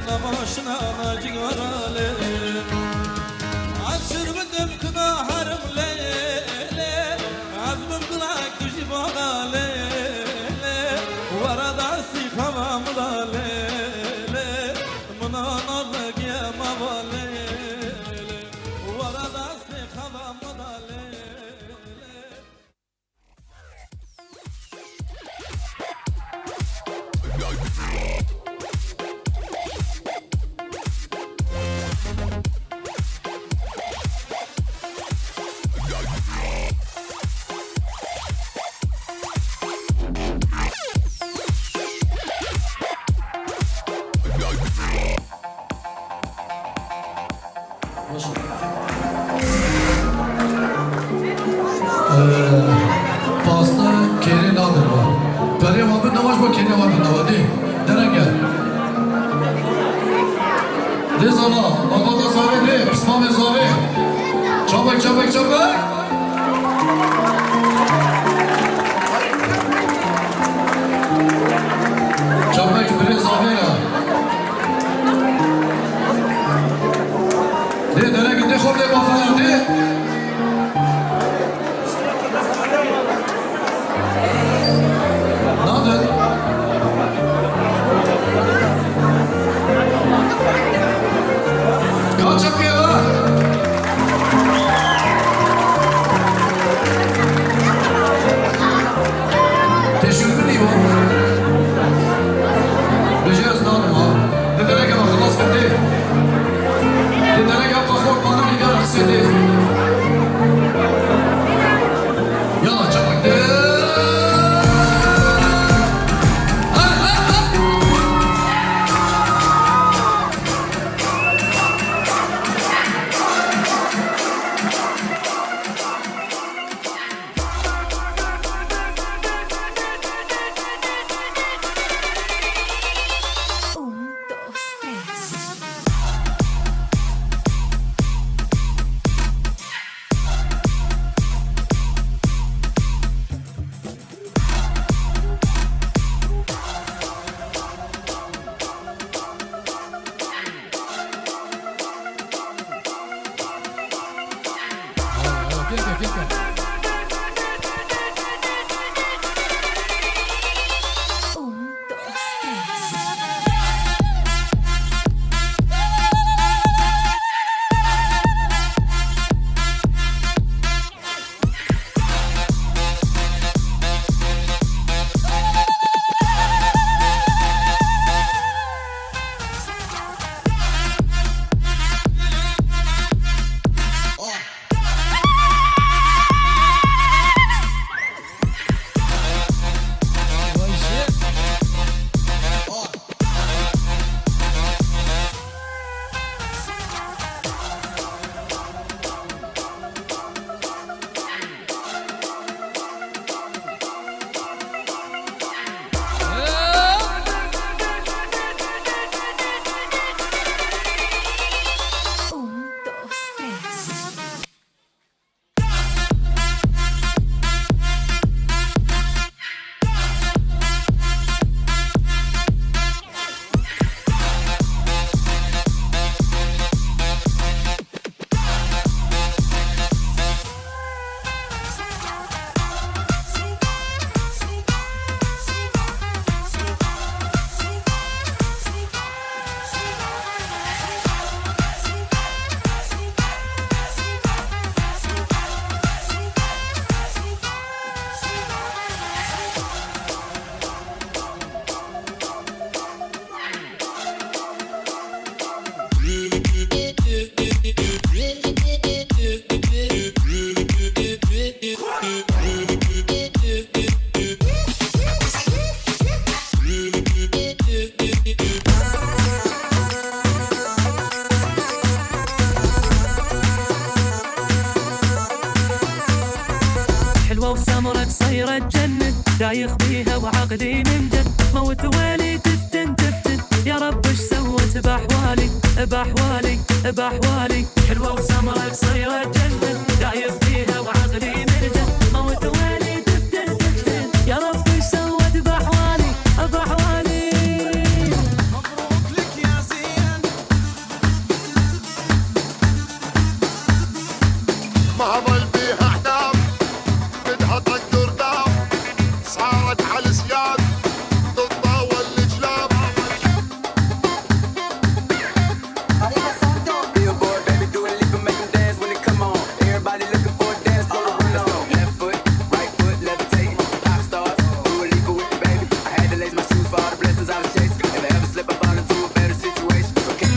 نموشنا غجورا ليل عشر بدم كنا حرم ليل عزم بلاك تجيبها ليل ورد عسي خمام ليل من نرق يا مبالي ورد عسي خمام ليل Pasta kerin adır var. Peri vabı navaş bu kerin vabı navadı. Deren gel. De sana, bagada zave de, pismame zave. Çabuk çabuk çabuk. Çabuk bire zave ya. De deren gitti khorde bafalar de. Nadir. Kaç yapıyor ha? Teşekkür değil bu. Rejez nadim ha. Dedere gel خلاص كده. Dedere gel kalk bana bir gel aksedi. Yalla çabuk de. دايخ بيها وعقلي من جد موت والي تفتن تفتن يا رب ايش سوت باحوالي باحوالي باحوالي حلوه وسمرة قصيرة ما ظل بيها احدام بدها تقدر دام صارت على السياد تتطاول الجلاب Billboard, baby, do it, leave 'em, make 'em dance when it come on. Everybody looking for a dance floor to run on. Left foot, right foot, levitate. Pop stars, do a leap with the baby. I had to lace my shoes for all the blessings I was chasing. If I ever slip, I fall into a better situation. Okay.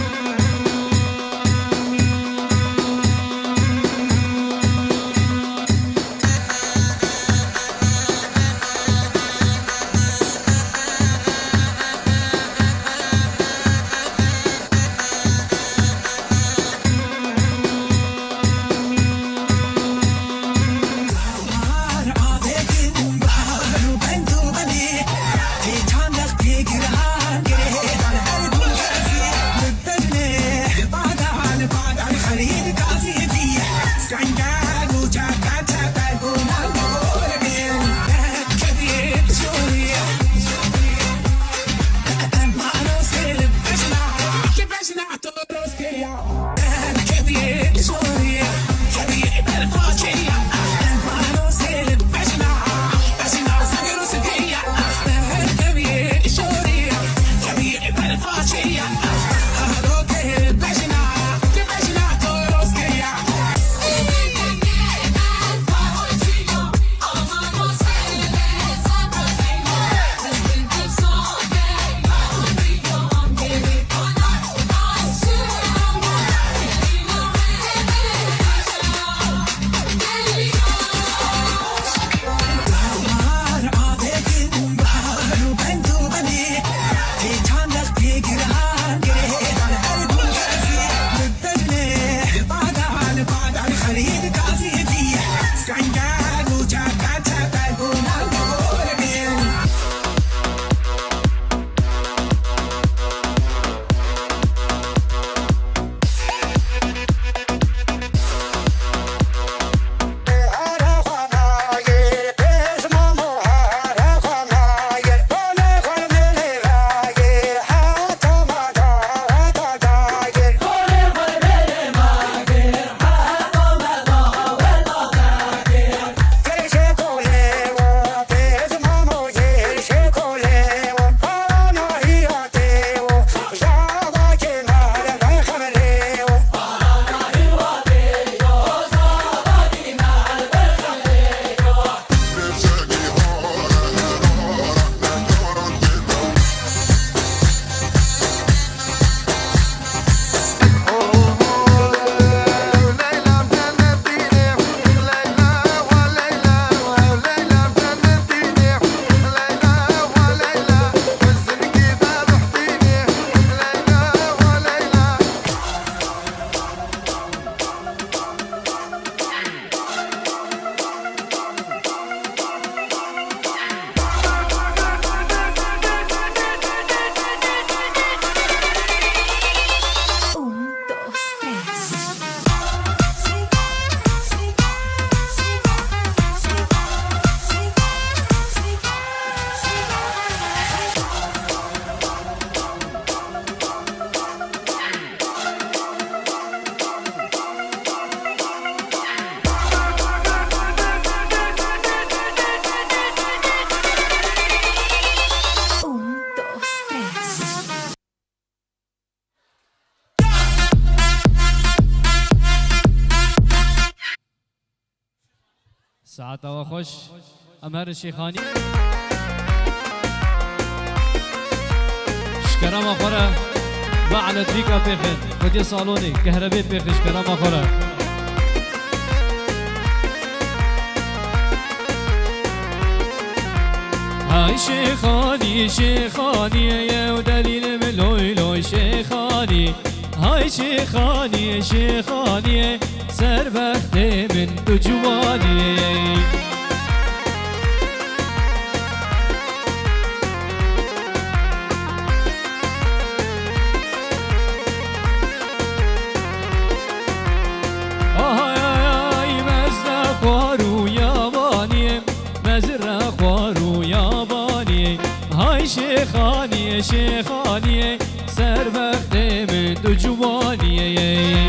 ساعتها وخش أمهر الشيخاني شكرا مخورة بعد تريكا بيخن خدي صالوني كهربي بيخن شكرا مخورة هاي شيخاني شيخاني يا ودليل من لوي لوي شيخاني هاي شيخاني شيخاني سر بختي من تجواني شيخاني شيخاني سر بختي من دو جواني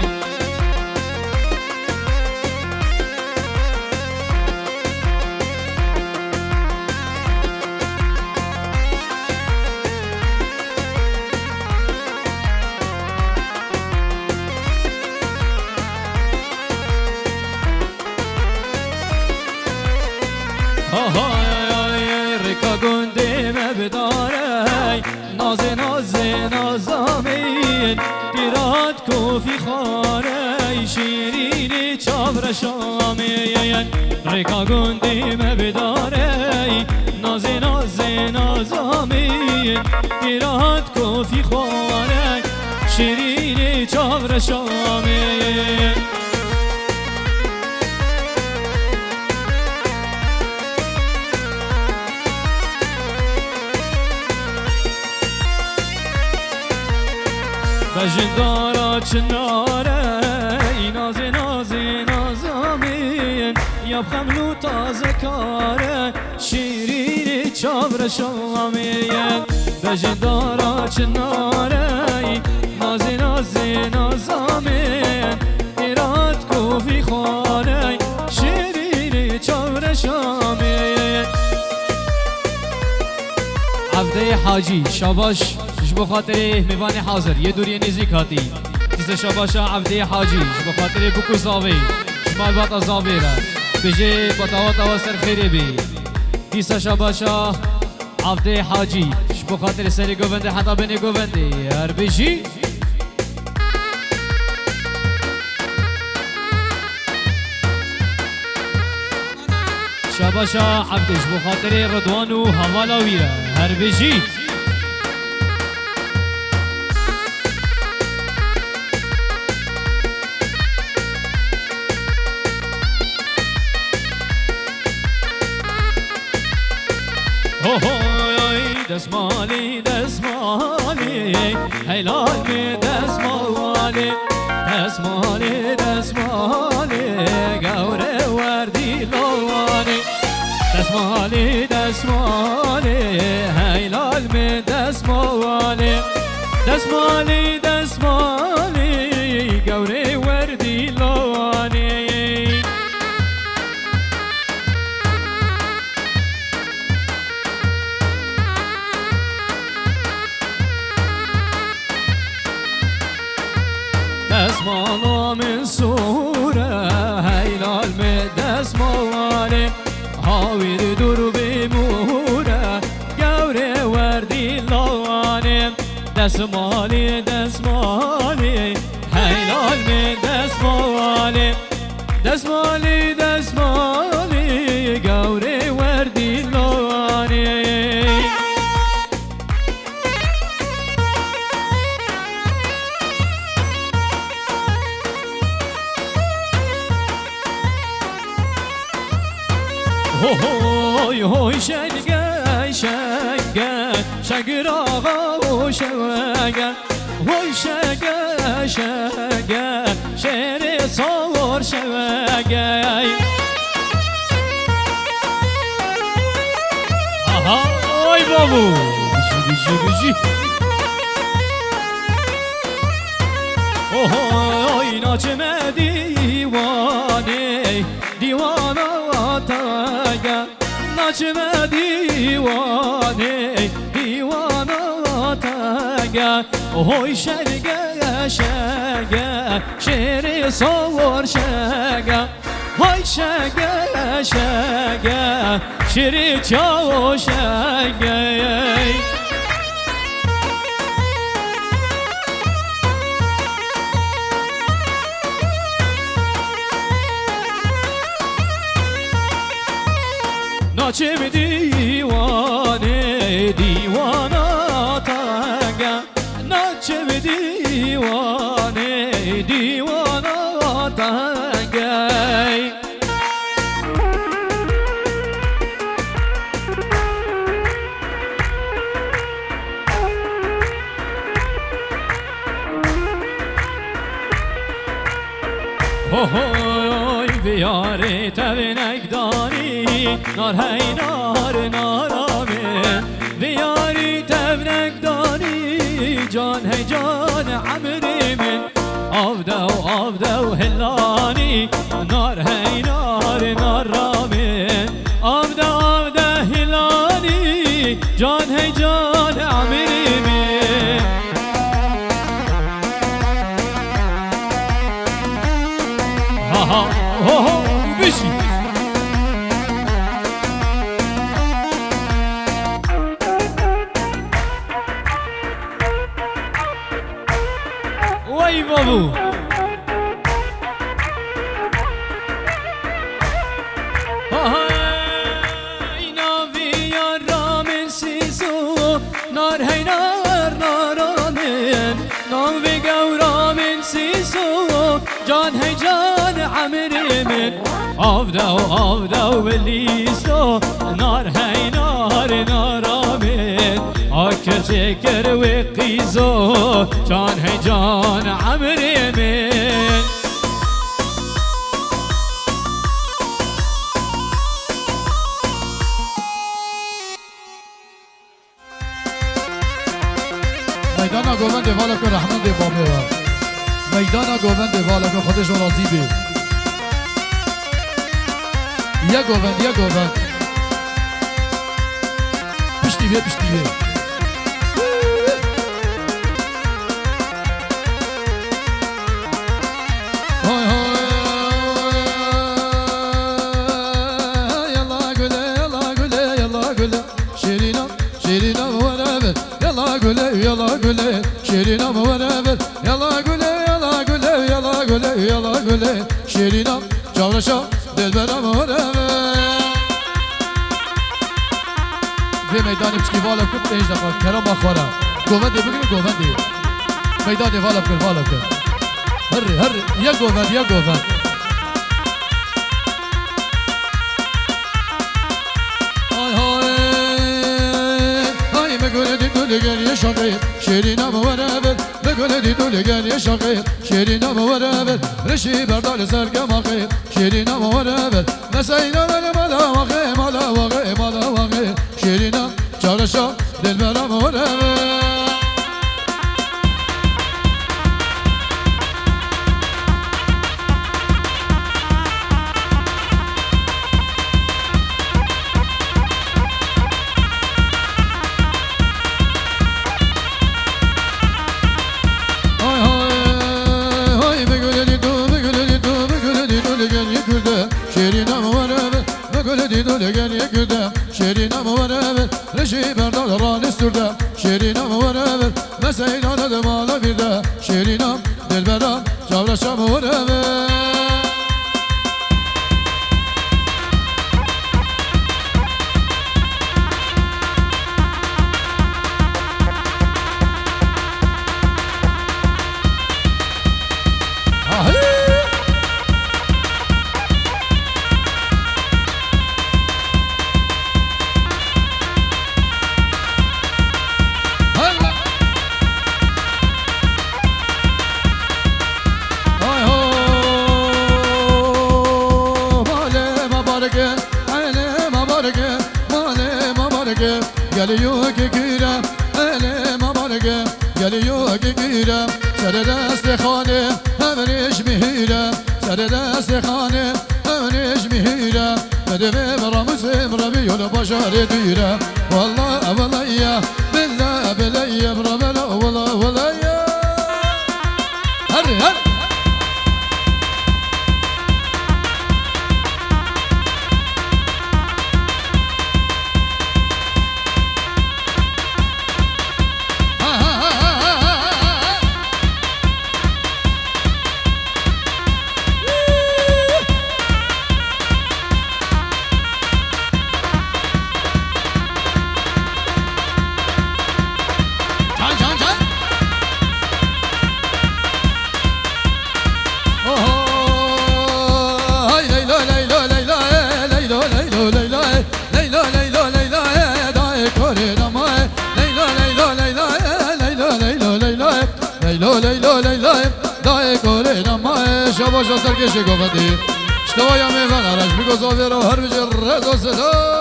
کوفی خانه شیرین چابر شامی ریکا گندی مبداره نازی نازی نازامی ایراد کوفی خانه شیرین چابر شامی بجندارا چناره نازی نازی نازامین یا خملو تازه کاره شیرین چابر شامین بجندارا چناره نازی نازی نازامین ایراد کوفی خانه شیرین چابر شامین عبده حاجی شاباش بخاطر میوان حاضر یه دوری نزدیک هاتی تیز شاباشا عبده حاجی بخاطر بکو زاوی شمال باتا زاوی را بجه باتا و سر خیره بی تیز شاباشا عبده حاجی بخاطر سری گوونده حتا بینی گوونده هر بجی شاباشا عبدش بخاطر رضوان و حوالاوی را هر بجی دسمالی دسمالی هلال می دسمالی دسمالی دسمالی گوره وردی لوانی دسمالی دسمالی هلال می دسمالی دسمالی دسمالی گوره وردی لوانی دسمالا من سوره هیلال می دسماله هاویر دور بیموره گوره وردی لوانه دسمالی دسمالی هیلال می دسماله دسمالی دسمالی گوره وردی لوانه هوی هوی شنگه شنگه شنگر آقا و شنگه هوی شنگه شنگه شیر سوار شنگه آها اوی بابو بجی بجی بجی اوی ناچمه دیوانه دیوانه تاگا ناچمه دیوانه دیوانه تاگا اوی شنگه شنگه شیر سوار شنگه های شنگه شنگه شیر چاو شنگه ناچم دیوانه دیوانا تنگه ناچم دیوانه دیوانا تنگه هوی بیاره تبنک داری نار هی نار نارامه بیاری تبنک داری جان هی جان عمری من آبده و هلانی نار هی نار نارامه آبده هلانی جان هی جان عمری من ها بشی وای بابو عمري من عبدا وليسو نار هاي نار من اكل شكر وقيزو جان هاي جان عمري من میدان گووند والا که رحمت بابه و میدان گووند والا که خودش راضی بی یا گووند پشتی بیه های یلا گله شیرینم ورابر yala güle şirinam whatever yala güle şirinam çavraşa dilberam whatever ve meydan içki vala kut ej dafa keram akhara govende bugün govende meydan vala kır hır ya govend gel ya şakayır şirinam whatever begole dole gel ya şakayır şirinam whatever reşi berdal sergam akayır şirinam whatever mesayna mala vaqe şirinam çarşa dilberam whatever dole gel ya güde şirinam whatever reşi berdal ranisturda şirinam whatever mesayna da mala bir de şirinam dilberam çavraşam whatever geliyor ki gürem elim abarge geliyor ki gürem sere dest khane emriş mihire sere dest khane emriş mihire medeve ramzem rabi yol başar edire vallahi ya billahi ya rabbana vallahi ya har Leyla dai korena ma şabaş serkeşe govedi ştoya mevan araş bigozovero har bijer rezo seda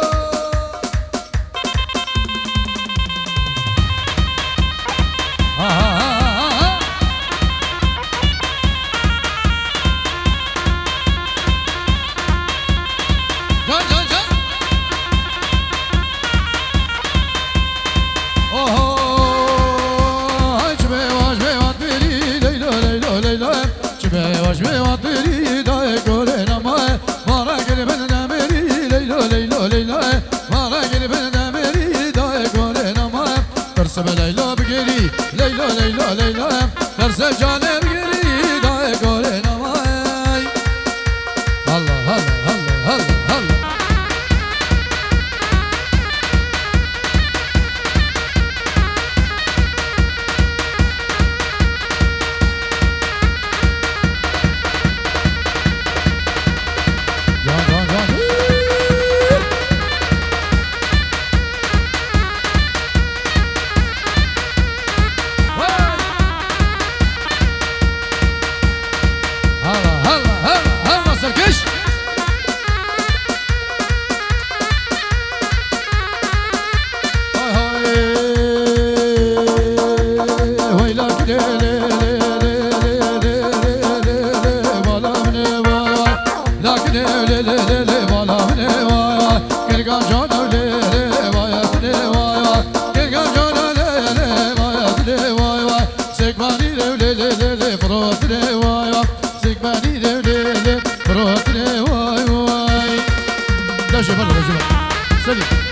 Leyla لكن لي لي لي لي بالا بني واي واي كرقا جانا لي لي واي بني واي واي كرقا جانا لي لي واي بني واي واي سيكماني لي لي لي لي لي فروت لي واي واي سيكماني لي لي لي فروت لي واي واي لا جبل لا جبل سلي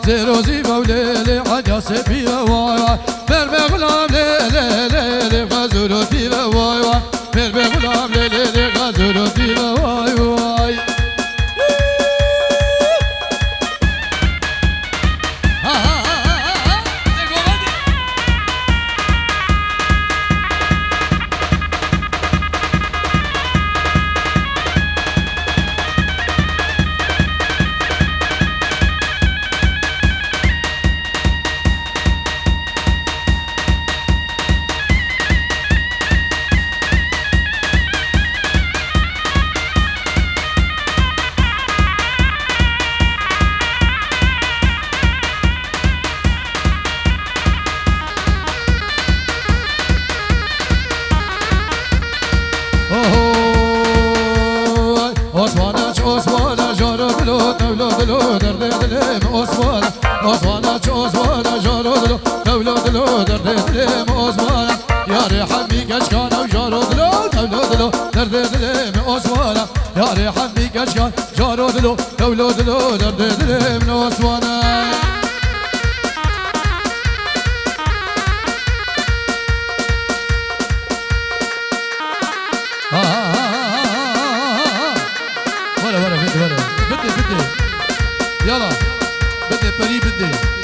زيروزي بوليلي حاجة سبيبة واي واي مرمي غلام ليلي ليلي غزولو فيبة واي واي مرمي غلام ليلي غزولو فيبة واي واي يلا بدي بري بدي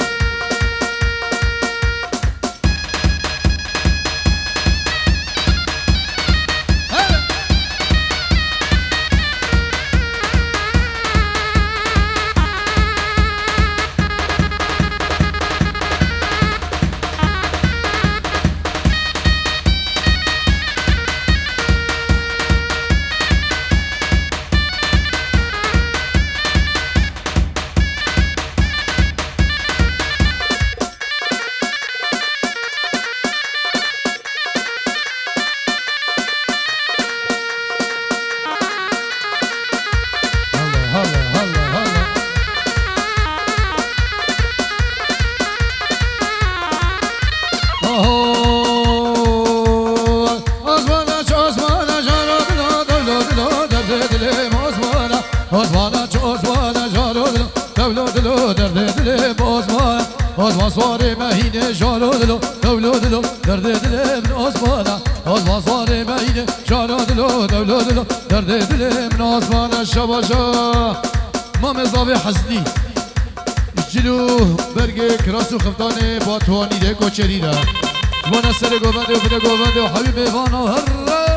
Osman'ı mehine canadilo devladilo derde dilim Osman'a Osman swari mehine canadilo devladilo derde dilim Osman'a şabaşa Mamezavi Hazli Cilu berge krasu khaftane batwani de koçerida Bana sere govende habibe vana herre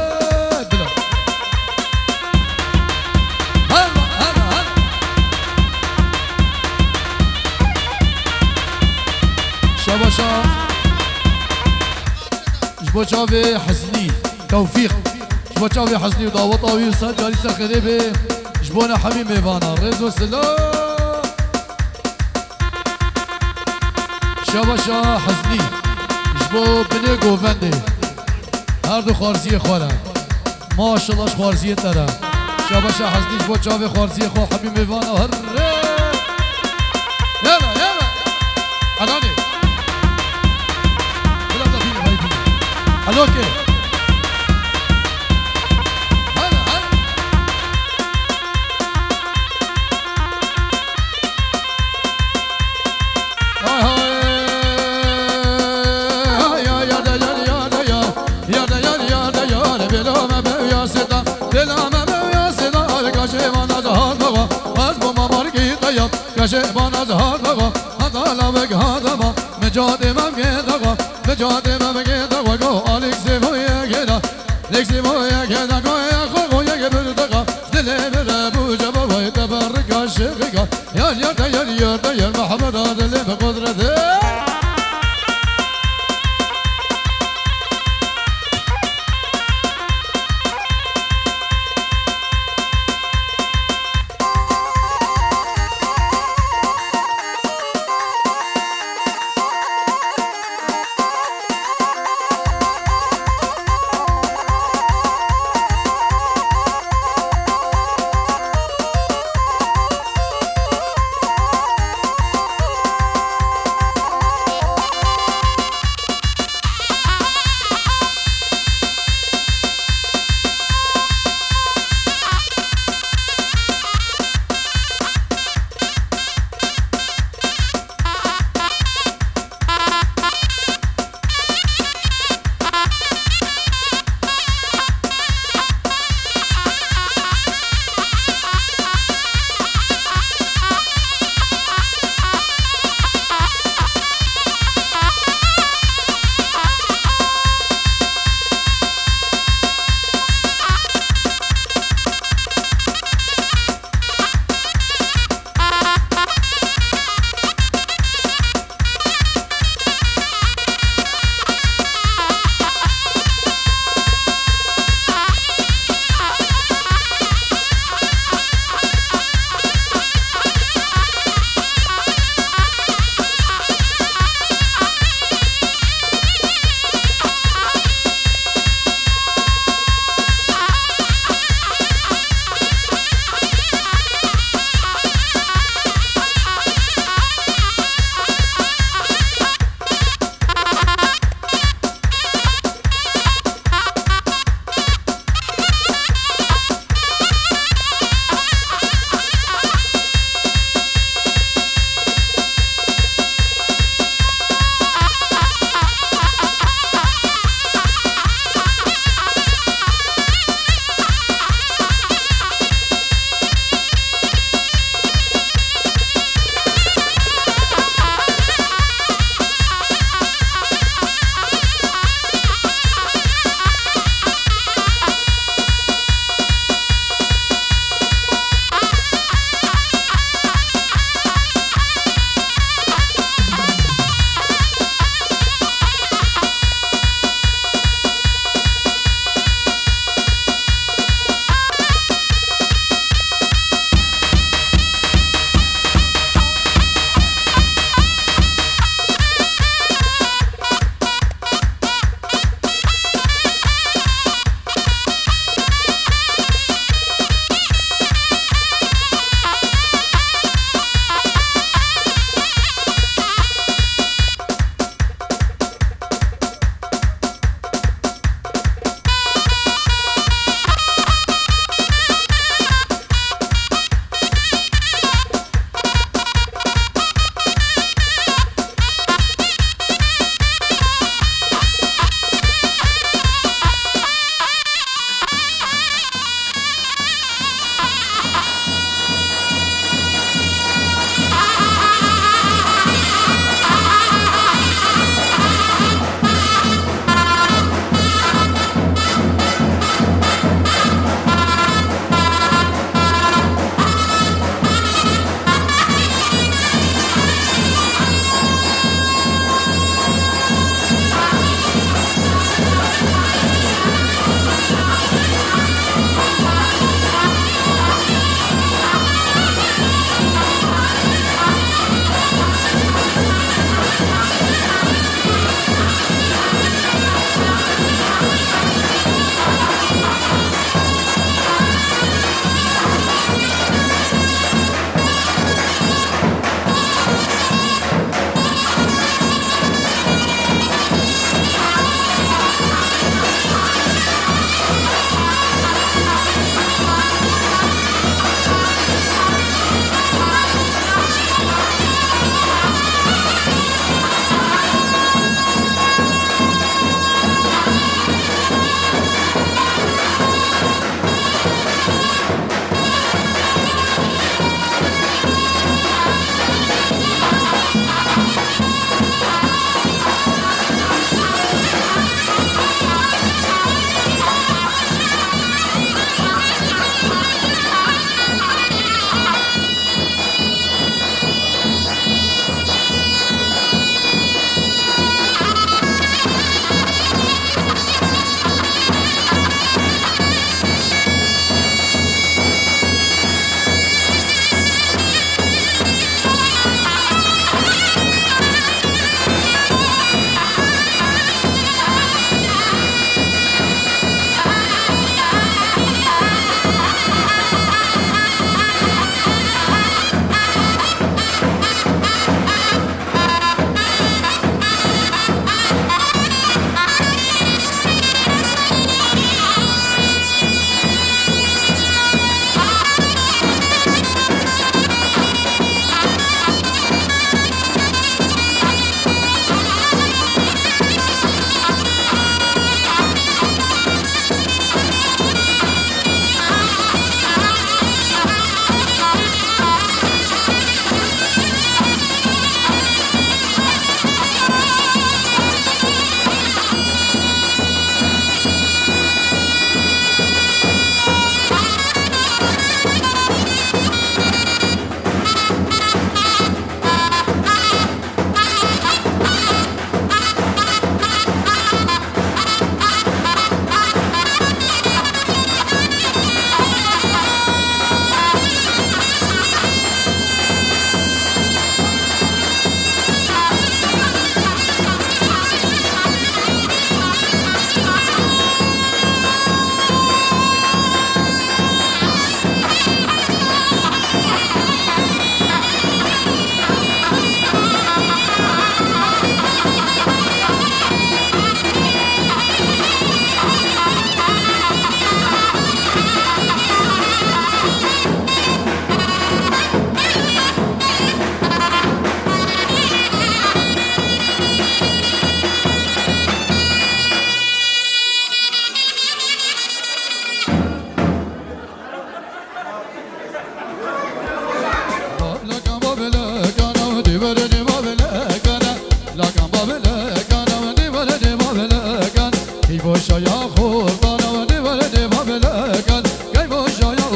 شباشا جبوچاوي حزني توفيق جبوچاوي حزني وداوطاوي وسجاري سخريبي جبونا حبيب ميفانا رزو سلام شباشا حزني جبو بني گوفندي هر دو خارزي خوره ما شاء الله خارزي ترى شباشا حزني جبوچاوي خارزي خو حبيب ميفانا هر يلا يلا علاني Aloke. Hala hala. Hay hay. Ya ya da ya ya da ya. Ya da ya ya da ya. Belama be ya seda. Belama be ya seda. Kaşe bana zahar baba. Az bu mamar ki dayap. Kaşe bana zahar baba. Adala ve gadama. Mecade mevgeda. Mecade mevgeda. Go Alex Voya geda. Lex Voya geda. Go ya go ya gebir يا يا محمد هذا اللي بقدرته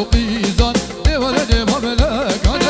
قيزان ديوان ديما بلاكاني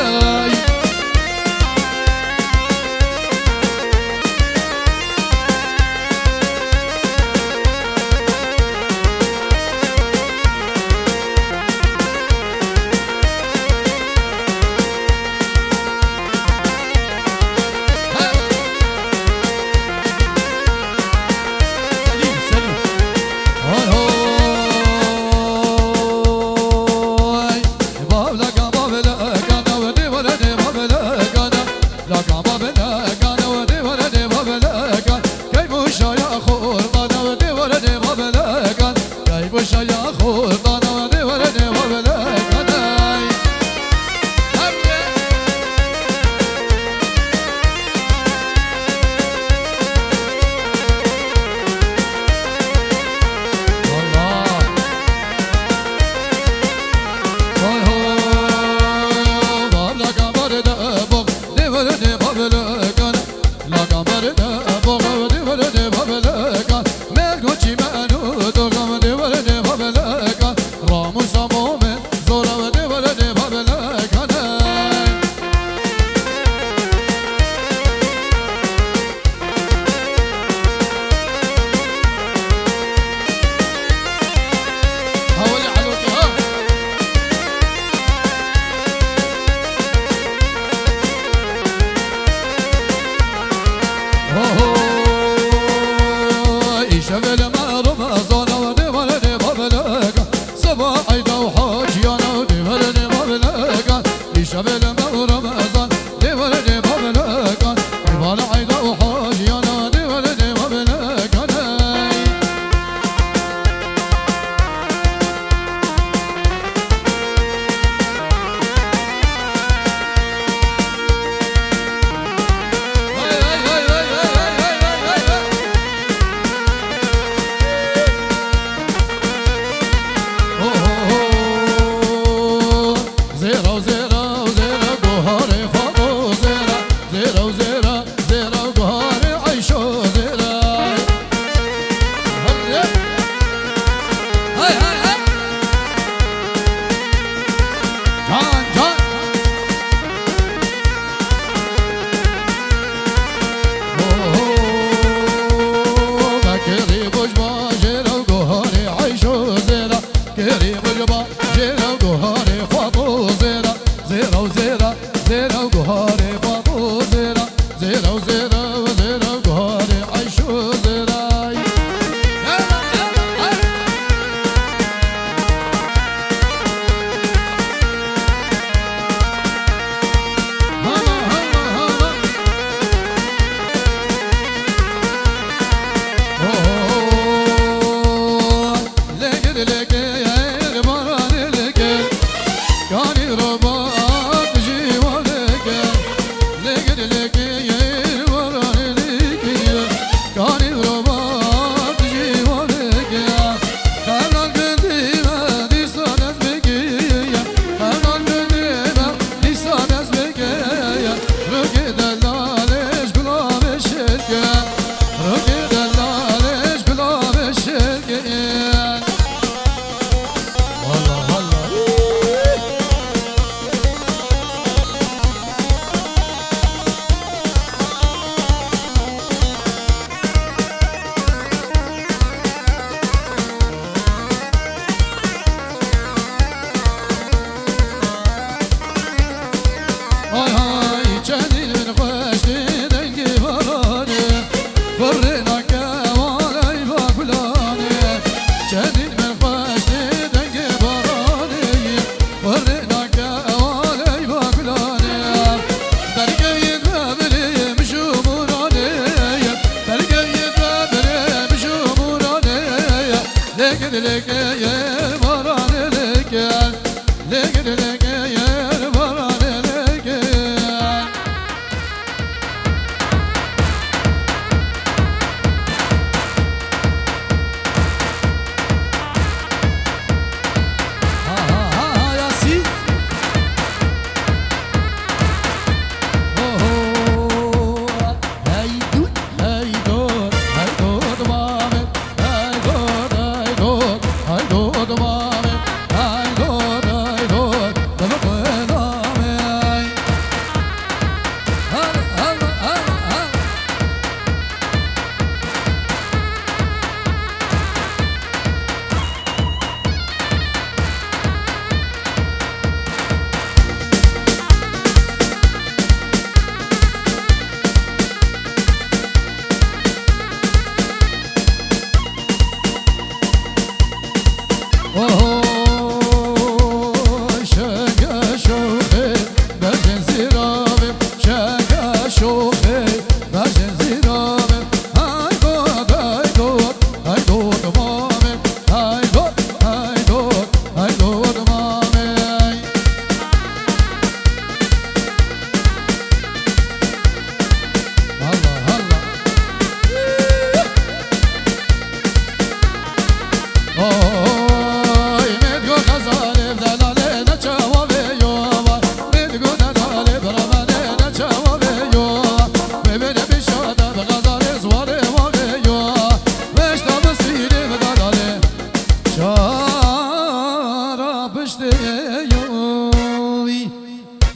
يومي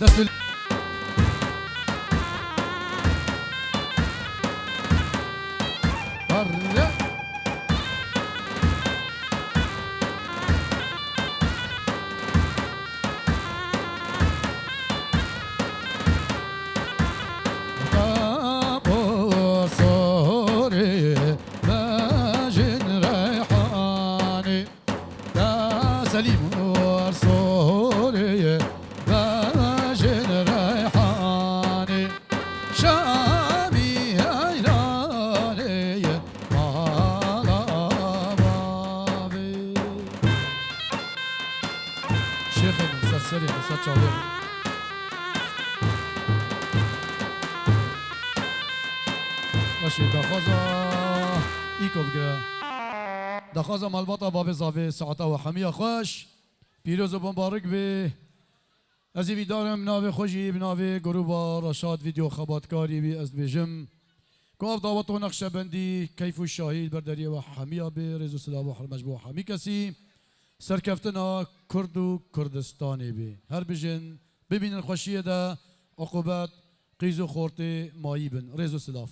دست برا سليم ورسولي باجن ريحاني شامي عيلاني مالا بابي شيخ مسلسلي مسلسل شاوير ماشي دخوزا ايكو بگره دخوازم البته باب زاویه ساعت و حمیه خوش پیروز و مبارک به از ویدارم ناوی خوشی بناوی گروه رشاد ویدیو خباتکاری بی از بیجم که دعوت و نقشه بندی کیف و شاهید برداری و حمیه به رزو سلام و حرمج و حمی کسی سرکفتنا کرد و کردستانی بی هر بیجن ببینن خوشیه ده عقوبت قیز و خورت مایی بن رزو سلاف